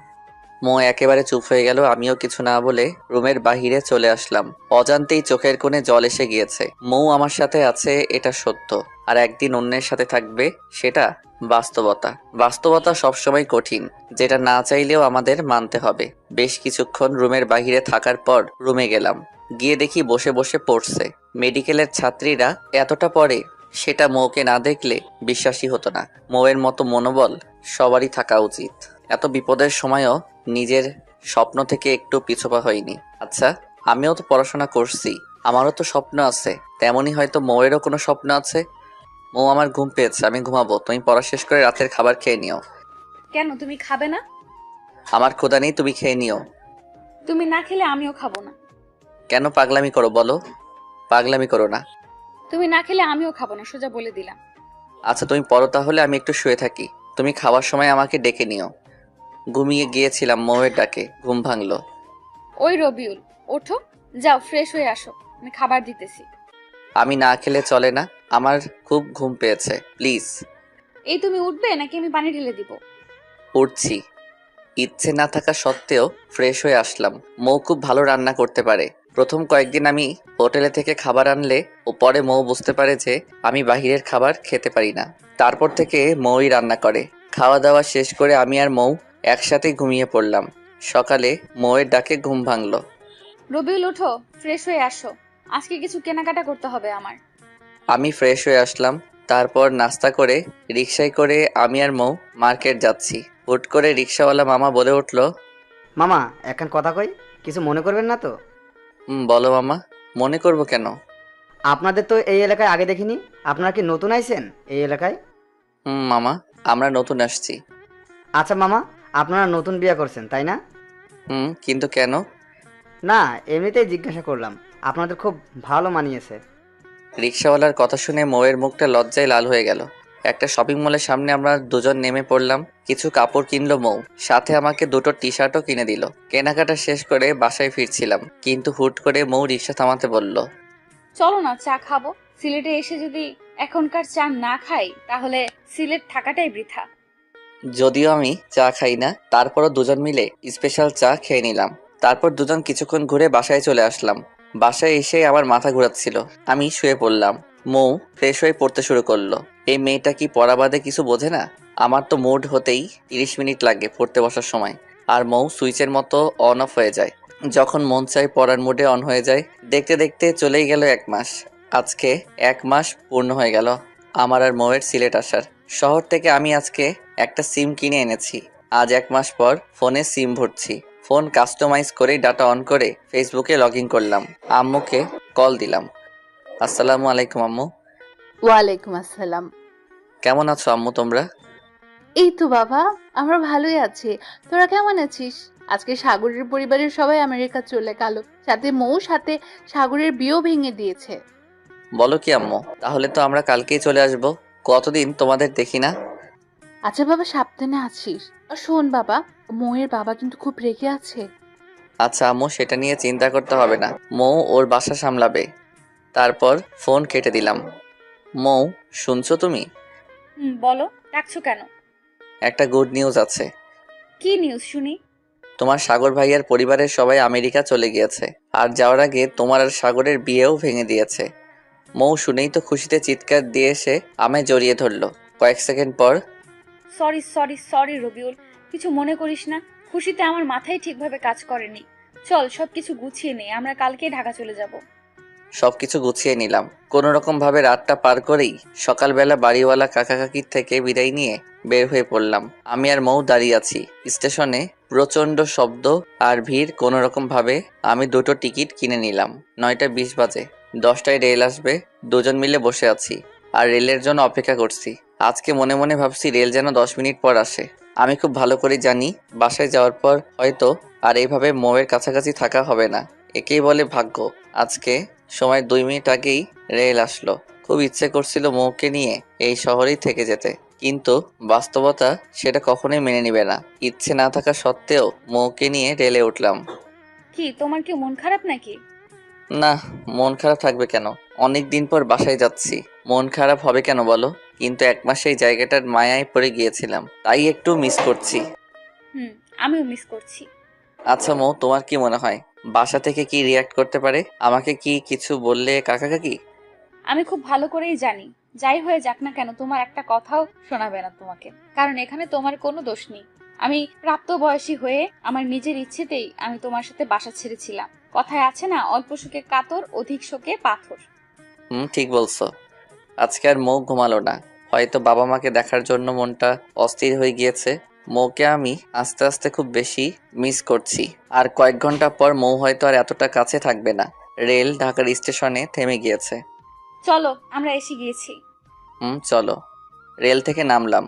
মো একেবারে চুপ হয়ে গেল। আমিও কিছু না বলে রুমের বাহিরে চলে আসলাম। অজান্তেই চোখের কোণে জল এসে গিয়েছে। মৌ আমার সাথে আছে এটা সত্য, আর একদিন অন্যের সাথে থাকবে সেটা বাস্তবতা। বাস্তবতা সবসময় কঠিন, যেটা না চাইলেও আমাদের মানতে হবে। বেশ কিছুক্ষণ রুমের বাহিরে থাকার পর রুমে গেলাম। গিয়ে দেখি বসে বসে পড়ছে মেডিকেলের ছাত্রীরা। এতটা পরে সেটা মৌকে না দেখলে বিশ্বাসই হতো না। মৌয়ের মতো মনোবল সবারই থাকা উচিত। এত বিপদের সময়ও নিজের স্বপ্ন থেকে একটু পিছপা হয়নি। আচ্ছা, আমিও তো পড়াশোনা করছি, আমারও তো স্বপ্ন আছে। তেমনই হয়তো মৌয়েরও কোনো স্বপ্ন আছে। মৌ, আমার ঘুম পেয়েছে, আমি ঘুমাবো। তুমি পড়া শেষ করে রাতের খাবার খেয়ে নিও। কেন, তুমি খাবে না? আমার ক্ষুধা নেই, তুমি খেয়ে নিও। তুমি না খেলে আমিও খাবো না। কেন পাগলামি করো বলো? পাগলামি করো না। তুমি না খেলে আমিও খাবো না, সোজা বলে দিলাম। আচ্ছা তুমি পড়ো তাহলে, আমি একটু শুয়ে থাকি। তুমি খাওয়ার সময় আমাকে ডেকে নিও। ঘুমিয়ে গিয়েছিলাম, মৌয়ের ডাকে ঘুম ভাঙলো। ওই রবিউল, ওঠো, যাও ফ্রেশ হয়ে আসো, আমি খাবার দিতেছি। আমি না খেলে চলে না, আমার খুব ঘুম পেয়েছে, প্লিজ। এই তুমি উঠবে নাকি আমি পানি ঢেলে দিব? উঠছি। ইচ্ছে না থাকা সত্ত্বেও ফ্রেশ হয়ে আসলাম। মৌ খুব ভালো রান্না করতে পারে। প্রথম কয়েকদিন আমি হোটেলে থেকে খাবার আনলে ও পরে মৌ বুঝতে পারে যে আমি বাহিরের খাবার খেতে পারি না। তারপর থেকে মৌই রান্না করে। খাওয়া দাওয়া শেষ করে আমি আর মৌ একসাথে ঘুমিয়ে পড়লাম। সকালে মৌয়ের ডাকে ঘুম ভাঙলো। রবিউল, ওঠো, ফ্রেশ হয়ে আসো, আজকে কিছু কেনাকাটা করতে হবে আমার। আমি ফ্রেশ হয়ে আসলাম। তারপর নাস্তা করে রিকশায় করে আমি আর মৌ মার্কেট যাচ্ছি। হুট করে রিকশাওয়ালা মামা বলে উঠলো, মামা এখন কথা কই, কিছু মনে করবেন না তো? বলো মামা। মনে করবো কেন? আপনাদের তো এই এলাকায় আগে দেখিনি, আপনারা কি নতুন আইছেন এই এলাকায়? মামা, আমরা নতুন আসছি। আচ্ছা মামা, আপনারা নতুন বিয়ে করছেন তাই না? কিন্তু কেন? না, এমনিতেই জিজ্ঞাসা করলাম, আপনাদের খুব ভালো মানিয়েছে। রিকশাওয়ালার কথা শুনে মৌয়ের মুখটা লজ্জায় লাল হয়ে গেল। একটা শপিং মলের সামনে আমরা দুজন নেমে পড়লাম। কিছু কাপড় কিনলো মৌ, সাথে আমাকে দুটো টি শার্টও কিনে দিল। কেনাকাটা শেষ করে বাসায় ফিরছিলাম, কিন্তু হুট করে মৌ রিকশা থামাতে বলল, চলো না চা খাবো। সিলেটে এসে যদি এখনকার চা না খাই তাহলে সিলেট থাকাটাই বৃথা। যদিও আমি চা খাই না, তারপরও দুজন মিলে স্পেশাল চা খেয়ে নিলাম। তারপর দুজন কিছুক্ষণ ঘুরে বাসায় চলে আসলাম। বাসায় এসে আমার মাথা ঘোরাচ্ছিল, আমি শুয়ে পড়লাম। মৌ ফ্রেশ হয়ে পড়তে শুরু করলো। এই মেয়েটা কি পড়া বাদে কিছু বোঝে না? আমার তো মুড হতেই 30 মিনিট লাগে পড়তে বসার সময়, আর মৌ সুইচের মতো অন অফ হয়ে যায়। যখন মন চায় পড়ার মুডে অন হয়ে যায়। দেখতে দেখতে চলেই গেল 1 মাস। আজকে 1 মাস পূর্ণ হয়ে গেল আমার আর মৌয়ের সিলেট আসার। শহর থেকে আমি আজকে একটা সিম কিনে এনেছি। আজ 1 মাস পর ফোনে সিম ভরছি। ফোন কাস্টমাইজ করে ডাটা অন করে ফেসবুকে লগ ইন করলাম। আম্মুকে কল দিলাম। আসসালামু আলাইকুম আম্মু। ওয়ালাইকুম আসসালাম। কেমন আছো আম্মু তোমরা? এই তো বাবা, আমরা ভালোই আছি। তোরা কেমন আছিস? আজকে সাগরের পরিবারের সবাই আমেরিকা চলে গেল, সাথে মৌ, সাথে সাগরের বিয়েও ভেঙে দিয়েছে। বলো কি আম্মু, তাহলে তো আমরা কালকেই চলে আসব। কতদিন তোমাদের দেখি না। আচ্ছা বাবা, সাবধানে আছিস। আর শোন বাবা, মৌয়ের বাবা কিন্তু খুব রেগে আছে। আচ্ছা আম্মু, সেটা নিয়ে চিন্তা করতে হবে না, মৌ ওর বাসা সামলাবে। তারপর ফোন কেটে দিলাম। মৌ, শুনছো তুমি? বলো, ডাকছো কেন? একটা গুড নিউজ আছে। কি নিউজ শুনি? তোমার সাগর ভাইয়ার পরিবারের সবাই আমেরিকা চলে গিয়েছে, আর যাওয়ার আগে তোমার আর সাগরের বিয়েও ভেঙে দিয়েছে। মৌ শুনেই তো খুশিতে চিৎকার দিয়ে এসে আমায় জড়িয়ে ধরলো। কয়েক সেকেন্ড পর, সরি সরি সরি রবিউল, কিছু মনে করিস না। খুশিতে আমার মাথায় ঠিকভাবে কাজ করেনি। চল সবকিছু গুছিয়ে নে, আমরা কালকেই ঢাকা চলে যাব। সবকিছু গুছিয়ে নিলাম। কোনো রকম ভাবে রাতটা পার করেই সকালবেলা বাড়িওয়ালা কাকা কাকির থেকে বিদায় নিয়ে বের হয়ে পড়লাম। আমি আর মৌ দাঁড়িয়ে আছি স্টেশনে। প্রচন্ড শব্দ আর ভিড়। কোনো রকম ভাবে আমি দুটো টিকিট কিনে নিলাম। 9:20 বাজে, 10টায় রেল আসবে। দুজন মিলে বসে আছি আর রেলের জন্য অপেক্ষা করছি। আজকে মনে মনে ভাবছি রেল যেন 10 মিনিট পর আসে। আমি খুব ভালো করে জানি বাসায় যাওয়ার পর হয়তো আর এইভাবে মৌয়ের কাছাকাছি থাকা হবে না। একেই বলে ভাগ্য। আজকে সময় 2 মিনিট আগেই রেল আসলো। খুব ইচ্ছে করছিল মৌকে নিয়ে এই শহরেই থেকে যেতে, কিন্তু বাস্তবতা সেটা কখনোই মেনে নিবে না। ইচ্ছে না থাকা সত্ত্বেও মৌকে নিয়ে রেলে উঠলাম। কি, তোমার কি মন খারাপ নাকি? না, মন খারাপ থাকবে কেন? অনেক দিন পর বাসায় যাচ্ছি, মন খারাপ হবে কেন বলো? কিন্তু 1 মাস এই জায়গাটার মায়ায় পড়ে গিয়েছিলাম, তাই একটু মিস করছি। আমিও মিস করছি। আচ্ছা মৌ, তোমার কি মনে হয় বাসা থেকে কি রিয়াক্ট করতে পারে? আমাকে কি কিছু বললে কাকা কাকি? আমি খুব ভালো করেই জানি, যাই হয়ে যাক না কেন তোমার একটা কথাও শোনাবে না তোমাকে, কারণ এখানে তোমার কোনো দোষ নেই। আমি প্রাপ্তবয়স্ী হয়ে আমার নিজের ইচ্ছেতেই আমি তোমার সাথে বাসা ছেড়েছিলাম। কথায় আছে না, অল্প শোকে কাতর, অধিক শোকে পাথর। ঠিক বলছো। আজকে আর মৌ ঘুমালো না। হয়তো বাবা মাকে দেখার জন্য মনটা অস্থির হয়ে গিয়েছে। মৌকে আমি আস্তে আস্তে খুব বেশি মিস করছি। আর কয়েক ঘন্টা পর মৌ হয়তো আর এতটা কাছে থাকবে না। রেল ঢাকার স্টেশনে থেমে গিয়েছে। চলো, আমরা এসে গিয়েছি। চলো। রেল থেকে নামলাম।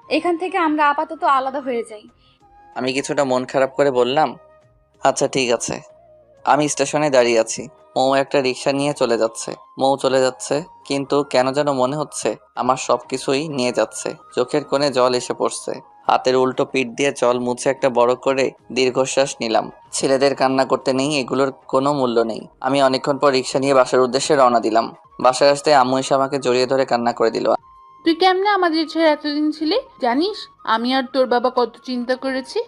এখান থেকে আমরা আপাতত আলাদা হয়ে যাই। আমি কিছুটা মন খারাপ করে বললাম, আচ্ছা ঠিক আছে। আমি স্টেশনে দাঁড়িয়ে আছি। মৌ একটা রিক্সা নিয়ে চলে যাচ্ছে। মৌ চলে যাচ্ছে, কিন্তু কেন যেন মনে হচ্ছে আমার সবকিছুই নিয়ে যাচ্ছে। চোখের কোণে জল এসে পড়ছে। হাতের উল্টো পিঠ দিয়ে জল মুছে একটা বড় করে দীর্ঘশ্বাস নিলাম। ছেলেদের কান্না করতে নেই, এগুলোর কোনো মূল্য নেই। আমি অনেকক্ষণ পর রিক্সা নিয়ে বাসার উদ্দেশ্যে রওনা দিলাম। বাসায় আসতে আম্মু এসে আমাকে জড়িয়ে ধরে কান্না করে দিল। তুই কেমনে আমাদের ছেড়ে এতদিন ছিলি জানিস? আমি আর তোর বাবা কত চিন্তা করেছি।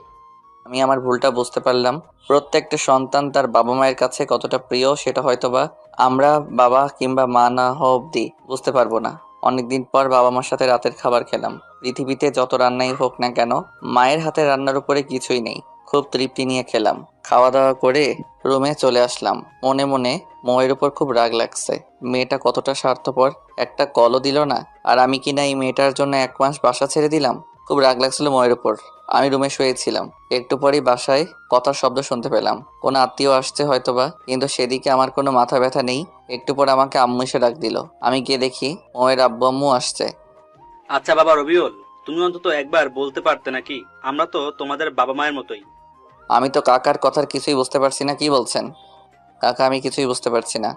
আমি আমার ভুলটা বুঝতে পারলাম। প্রত্যেকটা সন্তান তার বাবা মায়ের কাছে কতটা প্রিয় সেটা হয়তোবা আমরা বাবা কিংবা মা না হওয়া অব্দি বুঝতে পারবো না। অনেকদিন পর বাবা মার সাথে রাতের খাবার খেলাম। পৃথিবীতে যত রান্নাই হোক না কেন, মায়ের হাতের রান্নার উপরে কিছুই নেই। খুব তৃপ্তি নিয়ে খেলাম। খাওয়া দাওয়া করে রুমে চলে আসলাম। মনে মনে মৌয়ের উপর খুব রাগ লাগছে। মেয়েটা কতটা স্বার্থপর, একটা কলও দিল না। আর আমি কিনা এই মেয়েটার জন্য 1 মাস বাসা ছেড়ে দিলাম। খুব রাগ লাগছিল ময়ের উপর। আমি রুমে শুয়েছিলাম। একটু পরেই বাসায় কথার শব্দ শুনতে পেলাম। কোনো আত্মীয় আসছে হয়তোবা, কিন্তু সেদিকে আমার কোনো মাথা ব্যথা নেই। একটু পরে আমাকে আম্মু এসে ডাক দিল। আমি গিয়ে দেখি ময়ের আব্বু আম্মু আসছে। আচ্ছা বাবা রবিউল, তুমি অন্তত একবার বলতে পারতে নাকি? আমরা তো তোমাদের বাবা মায়ের মতোই। আমি তো কাকার কথার কিছুই বুঝতে পারছি না। কি বলছেন কাকা? আমি কিছুই বুঝতে পারছি না।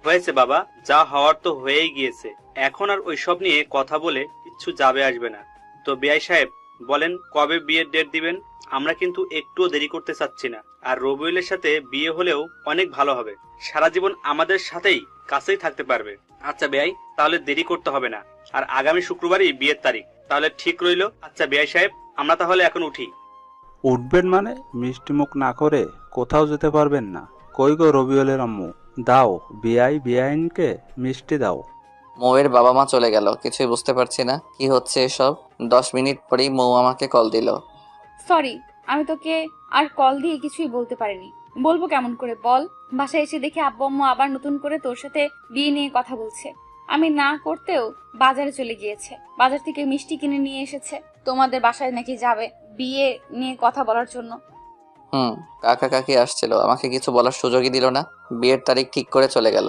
হয়েছে বাবা, যা হওয়ার তো হয়েই গিয়েছে। এখন আর ওইসব নিয়ে কথা বলে কিচ্ছু যাবে আসবে না। তো বিআই সাহেব বলেন, কবে বিয়ের ডেট দিবেন? আমরা কিন্তু একটুও দেরি করতে চাচ্ছি না। আর রবিউলের সাথে বিয়ে হলেও অনেক ভালো হবে। সারা জীবন আমাদের সাথেই কাছেই থাকতে পারবে। আচ্ছা বিআই, তাহলে দেরি করতে হবে না। আর আগামী শুক্রবারই বিয়ের তারিখ, তাহলে ঠিক রইলো। আচ্ছা বিআই সাহেব, আমরা তাহলে এখন উঠি। উঠবেন মানে মিষ্টি মুখ না করে কোথাও যেতে পারবেন না। কই গো রবিউলের আম্মু, দাও বিআইনকে মিষ্টি দাও। মৌয়ের বাবা মা চলে গেল। কিছুই বুঝতে পারছি না কি হচ্ছে এসব। 10 মিনিট পরেই মৌ আমাকে কল দিল। সরি, আমি তোকে আর কল দিয়ে কিছুই বলতে পারিনি। বলবো কেমন করে বল? বাসায় এসে দেখি আব্বু আম্মু আবার নতুন করে তোর সাথে বিয়ে নিয়ে কথা বলছে। আমি না করতেও বাজারে চলে গিয়েছে, বাজার থেকে মিষ্টি কিনে নিয়ে এসেছে। তোমাদের বাসায় নাকি যাবে বিয়ে নিয়ে কথা বলার জন্য। কাকা কাকি আসছিল, আমাকে কিছু বলার সুযোগই দিল না। বিয়ের তারিখ ঠিক করে চলে গেল।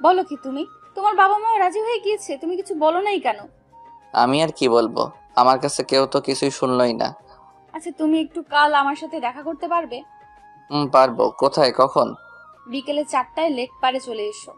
বলো কি তুমি? তোমার বাবা মা রাজি হয়ে গিয়েছে, তুমি কিছু বলো নাই কেন? আমি আর কি বলবো, আমার কাছে কেউ তো কিছুই শুনলই না। আচ্ছা, তুমি একটু কাল আমার সাথে দেখা করতে পারবে? পারবো। কোথায়, কখন? বিকেলে 4টায় লেক পারে চলে এসো।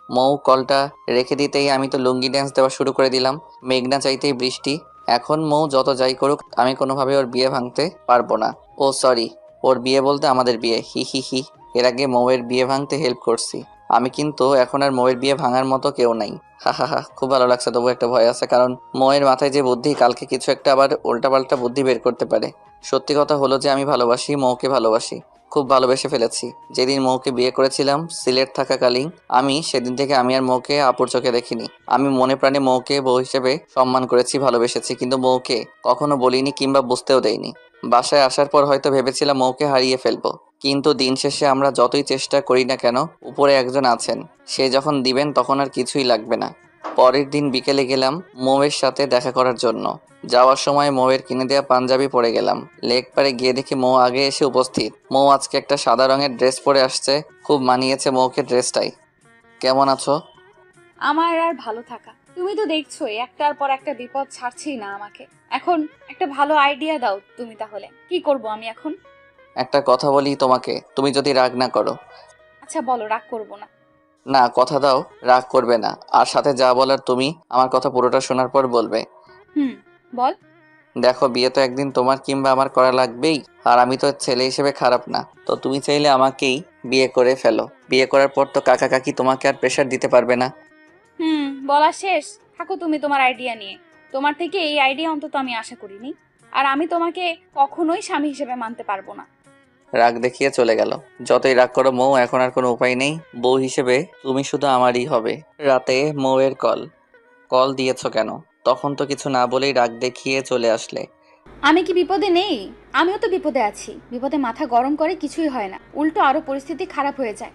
মৌ কলটা রেখে দিতেই আমি তো লুঙ্গি ড্যান্স দেওয়া শুরু করে দিলাম। মেঘনা চাইতেই বৃষ্টি। এখন মৌ যত যাই করুক, আমি কোনোভাবে ওর বিয়ে ভাঙতে পারবো না। ও সরি, ওর বিয়ে বলতে আমাদের বিয়ে। হি হি হি। এর আগে মৌয়ের বিয়ে ভাঙতে হেল্প করছি আমি, কিন্তু এখন আর মৌয়ের বিয়ে ভাঙার মতো কেউ নাই। হা হা হা। খুব ভালো লাগছে, তবু একটা ভয় আছে, কারণ মৌয়ের মাথায় যে বুদ্ধি, কালকে কিছু একটা আবার উল্টাপাল্টা বুদ্ধি বের করতে পারে। সত্যি কথা হলো যে আমি ভালোবাসি, মৌকে ভালোবাসি, খুব ভালোবেসে ফেলেছি। যেদিন মৌকে বিয়ে করেছিলাম সিলেট থাকাকালীন, আমি সেদিন থেকে আমি আর মৌকে আপুর চোখে দেখিনি। আমি মনে প্রাণে মৌকে বউ হিসেবে সম্মান করেছি, ভালোবেসেছি, কিন্তু মৌকে কখনো বলিনি কিংবা বুঝতেও দেইনি। বাসায় আসার পর হয়তো ভেবেছিলাম মৌকে হারিয়ে ফেলবো, কিন্তু দিন শেষে আমরা যতই চেষ্টা করি না কেন, উপরে একজন আছেন, সে যখন দিবেন তখন আর কিছুই লাগবে না। পরের দিন বিকেলে গেলাম মৌয়ের সাথে দেখা করার জন্য। যাওয়ার সময় মৌয়ের কিনে দেওয়া পাঞ্জাবি পরে গেলাম। লেক পারে গিয়ে দেখি মৌ আগে এসে উপস্থিত। মৌ আজকে একটা সাদা রঙের ড্রেস পরে আসছে, খুব মানিয়েছে মৌকে ড্রেসটাই। কেমন আছো? আমার আর ভালো থাকা, তুমি তো দেখছোই একটার পর একটা বিপদ ছাড়ছেই না আমাকে। এখন একটা ভালো আইডিয়া দাও তুমি, তাহলে কি করব আমি এখন? একটা কথা বলি তোমাকে, তুমি যদি রাগ না করো। আচ্ছা বলো, রাগ করবো না। না, কথা দাও রাগ করবে না, আর সাথে যা বলার তুমি আমার কথা পুরোটা শোনার পর বলবে। বল। দেখো, বিয়ে তো একদিন তোমার কিংবা আমার করা লাগবেই, আর আমি তো ছেলে হিসেবে খারাপ না, তো তুমি চাইলে আমাকেই বিয়ে করে ফেলো। বিয়ে করার পর তো কাকা কাকি তোমাকে আর প্রেশার দিতে পারবে না। বলা শেষ, থাকো তুমি তোমার আইডিয়া নিয়ে। তোমার থেকে এই আইডিয়া অন্তত আমি আশা করিনি, আর আমি তোমাকে কখনোই স্বামী হিসেবে মানতে পারবো না। রাগ দেখিয়ে চলে গেল। যতই রাগ করো মৌ, এখন আর কোনো উপায় নেই, বউ হিসেবে তুমি শুধু আমারই হবে। রাতে মৌয়ের কল দিয়েছো কেন? তখন তো কিছু না বলেই রাগ দেখিয়ে চলে আসলে। আমি কি বিপদে নেই? আমিও তো বিপদে আছি। বিপদে মাথা গরম করে কিছুই হয় না, উল্টো আরো পরিস্থিতি খারাপ হয়ে যায়।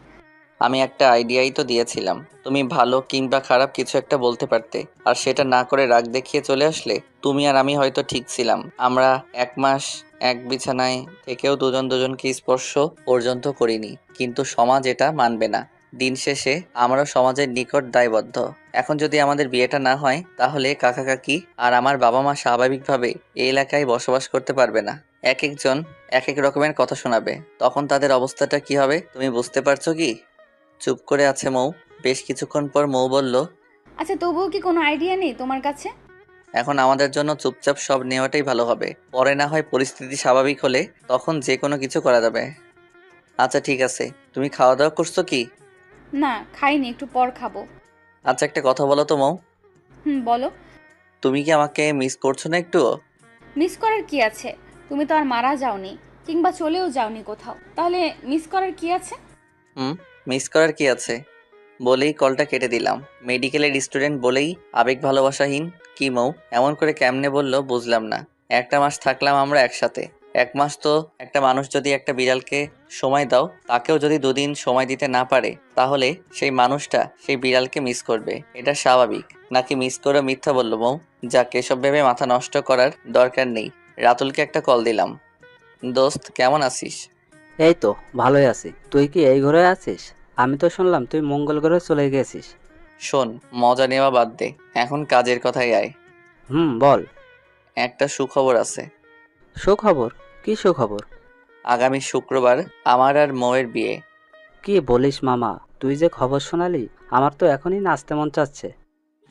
আমি একটা আইডিয়াই তো দিয়েছিলাম, তুমি ভালো কিংবা খারাপ কিছু একটা বলতে পারতে, আর সেটা না করে রাগ দেখিয়ে চলে আসলে। তুমি আর আমি হয়তো ঠিক ছিলাম, আমরা 1 মাস এক বিছানায় থেকেও দুজন দুজনকে স্পর্শ পর্যন্ত করিনি, কিন্তু সমাজ এটা মানবে না। দিন শেষে আমরাও সমাজের নিকট দায়বদ্ধ। এখন যদি আমাদের বিয়েটা না হয়, তাহলে কাকা কাকি আর আমার বাবা মা স্বাভাবিকভাবে এই এলাকায় বসবাস করতে পারবে না। এক একজন এক এক রকমের কথা শোনাবে, তখন তাদের অবস্থাটা কি হবে তুমি বুঝতে পারছো কি? চুপ করে আছে মৌ। বেশ কিছুক্ষণ পর মৌ বলল, আচ্ছা, তবুও কি কোনো আইডিয়া নেই তোমার কাছে? এখন আমাদের জন্য চুপচাপ সব নেওয়াটাই ভালো হবে। পরে না হয় পরিস্থিতি স্বাভাবিক হলে তখন যে কোনো কিছু করা যাবে। আচ্ছা ঠিক আছে, তুমি খাওয়া দাওয়া করছো কি? না, খাইনি, একটু পর খাবো। আচ্ছা একটা কথা বলো তো মৌ, বলো। তুমি কি আমাকে মিস করছো না একটু? মিস করার কি আছে? তুমি তো আর মারা যাওনি, কিংবা চলেও যাওনি কোথাও, তাহলে মিস করার কি আছে? মিস করার কি আছে বলেই কলটা কেটে দিলাম। মেডিকেলের স্টুডেন্ট বলেই আবেগ ভালোবাসাহীন কি মৌ? এমন করে কেমনে বললো বুঝলাম না। 1 মাস থাকলাম আমরা একসাথে। 1 মাস তো একটা মানুষ যদি একটা বিড়ালকে সময় দাও, তাকেও যদি 2 দিন সময় দিতে না পারে, তাহলে সেই মানুষটা সেই বিড়ালকে মিস করবে। এটা স্বাভাবিক নাকি? মিস করে মিথ্যা বললো মৌ। যাক, এসব ভেবে মাথা নষ্ট করার দরকার নেই। রাতুলকে একটা কল দিলাম। দোস্ত, কেমন আছিস? এই তো ভালোই আছি। তুই কি এই ঘরে আছিস? আমি তো শুনলাম তুই মঙ্গল গ্রহে চলে গেছিস। শোন, মজা নেওয়া বাদ দে, এখন কাজের কথাই আয়। বল। একটা সুখবর আছে। সুখবর? কি সুখবর? আগামী শুক্রবার আমার আর মৌয়ের বিয়ে। কি বলিস মামা, তুই যে খবর শোনালি, আমার তো এখনই নাচতে মন চাচ্ছে।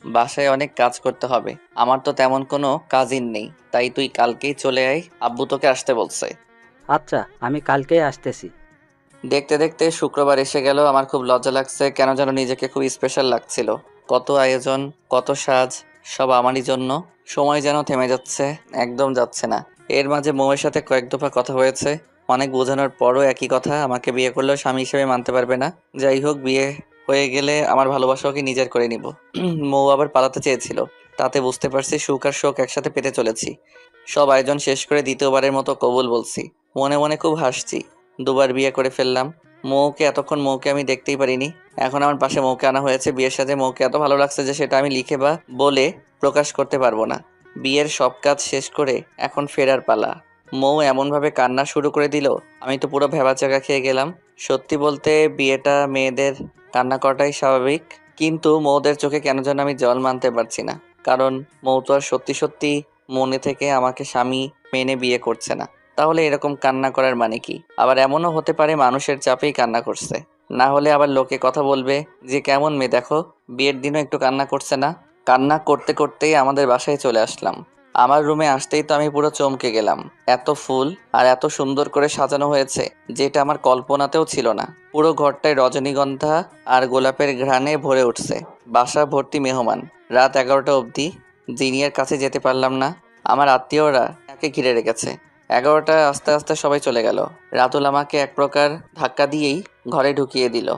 বাসায় অনেক কাজ করতে হবে, আমার তো তেমন কোনো কাজিন নেই, তাই তুই কালকেই চলে আয়, আব্বু তোকে আসতে বলছে। আচ্ছা, আমি কালকেই আসতেছি। দেখতে দেখতে শুক্রবার এসে গেল। আমার খুব লজ্জা লাগছে, কেন যেন নিজেকে খুব স্পেশাল লাগছিল। কত আয়োজন, কত সাজ, সব আমারই জন্য। সময় যেন থেমে যাচ্ছে, একদম যাচ্ছে না। এর মাঝে মৌয়ের সাথে কয়েক দফা কথা হয়েছে। অনেক বোঝানোর পরও একই কথা, আমাকে বিয়ে করলেও স্বামী হিসেবে মানতে পারবে না। যাই হোক, বিয়ে হয়ে গেলে আমার ভালোবাসা ওকে নিজের করে নিব। মৌ আবার পালাতে চেয়েছিল, তাতে বুঝতে পারছি সুখ আর শোক একসাথে পেতে চলেছি। সব আয়োজন শেষ করে দ্বিতীয়বারের মতো কবুল বলছি। মনে মনে খুব হাসছি, 2বার বিয়ে করে ফেললাম। এতক্ষণ মৌকে আমি দেখতেই পারিনি, এখন আমার পাশে মৌকে আনা হয়েছে। বিয়ের সাথে মৌকে এত ভালো লাগছে যে সেটা আমি লিখে বা বলে প্রকাশ করতে পারবো না। বিয়ের সব কাজ শেষ করে এখন ফেরার পালা। মৌ এমনভাবে কান্না শুরু করে দিল, আমি তো পুরো ভেবাচাকা খেয়ে গেলাম। সত্যি বলতে বিয়েটা মেয়েদের কান্না করাটাই স্বাভাবিক। কিন্তু মৌদের চোখে কেন যেন আমি জল মানতে পারছি না, কারণ মৌ তো আর সত্যি সত্যি মনে থেকে আমাকে স্বামী মেনে বিয়ে করছে না। তাহলে এরকম কান্না করার মানে কি? আবার এমনও হতে পারে মানুষের চাপেই কান্না করছে, না হলে আবার লোকে কথা বলবে যে কেমন মেয়ে দেখো, বিয়ের দিনও একটু কান্না করছে না। কান্না করতে করতেই আমাদের বাসায় চলে আসলাম। আমার রুমে আসতেই তো আমি পুরো চমকে গেলাম। এত ফুল আর এত সুন্দর করে সাজানো হয়েছে, যেটা আমার কল্পনাতেও ছিল না। পুরো ঘরটায় রজনীগন্ধা আর গোলাপের ঘ্রাণে ভরে উঠছে। বাসা ভর্তি মেহমান। রাত 11টা অবধি জিনিয়ার কাছে যেতে পারলাম না। আমার আত্মীয়রা তাকে ঘিরে রেখেছে। 11টা আস্তে আস্তে সবাই চলে গেল। রাতুল আমাকে এক প্রকার ধাক্কা দিয়েই ঘরে ঢুকিয়ে দিল।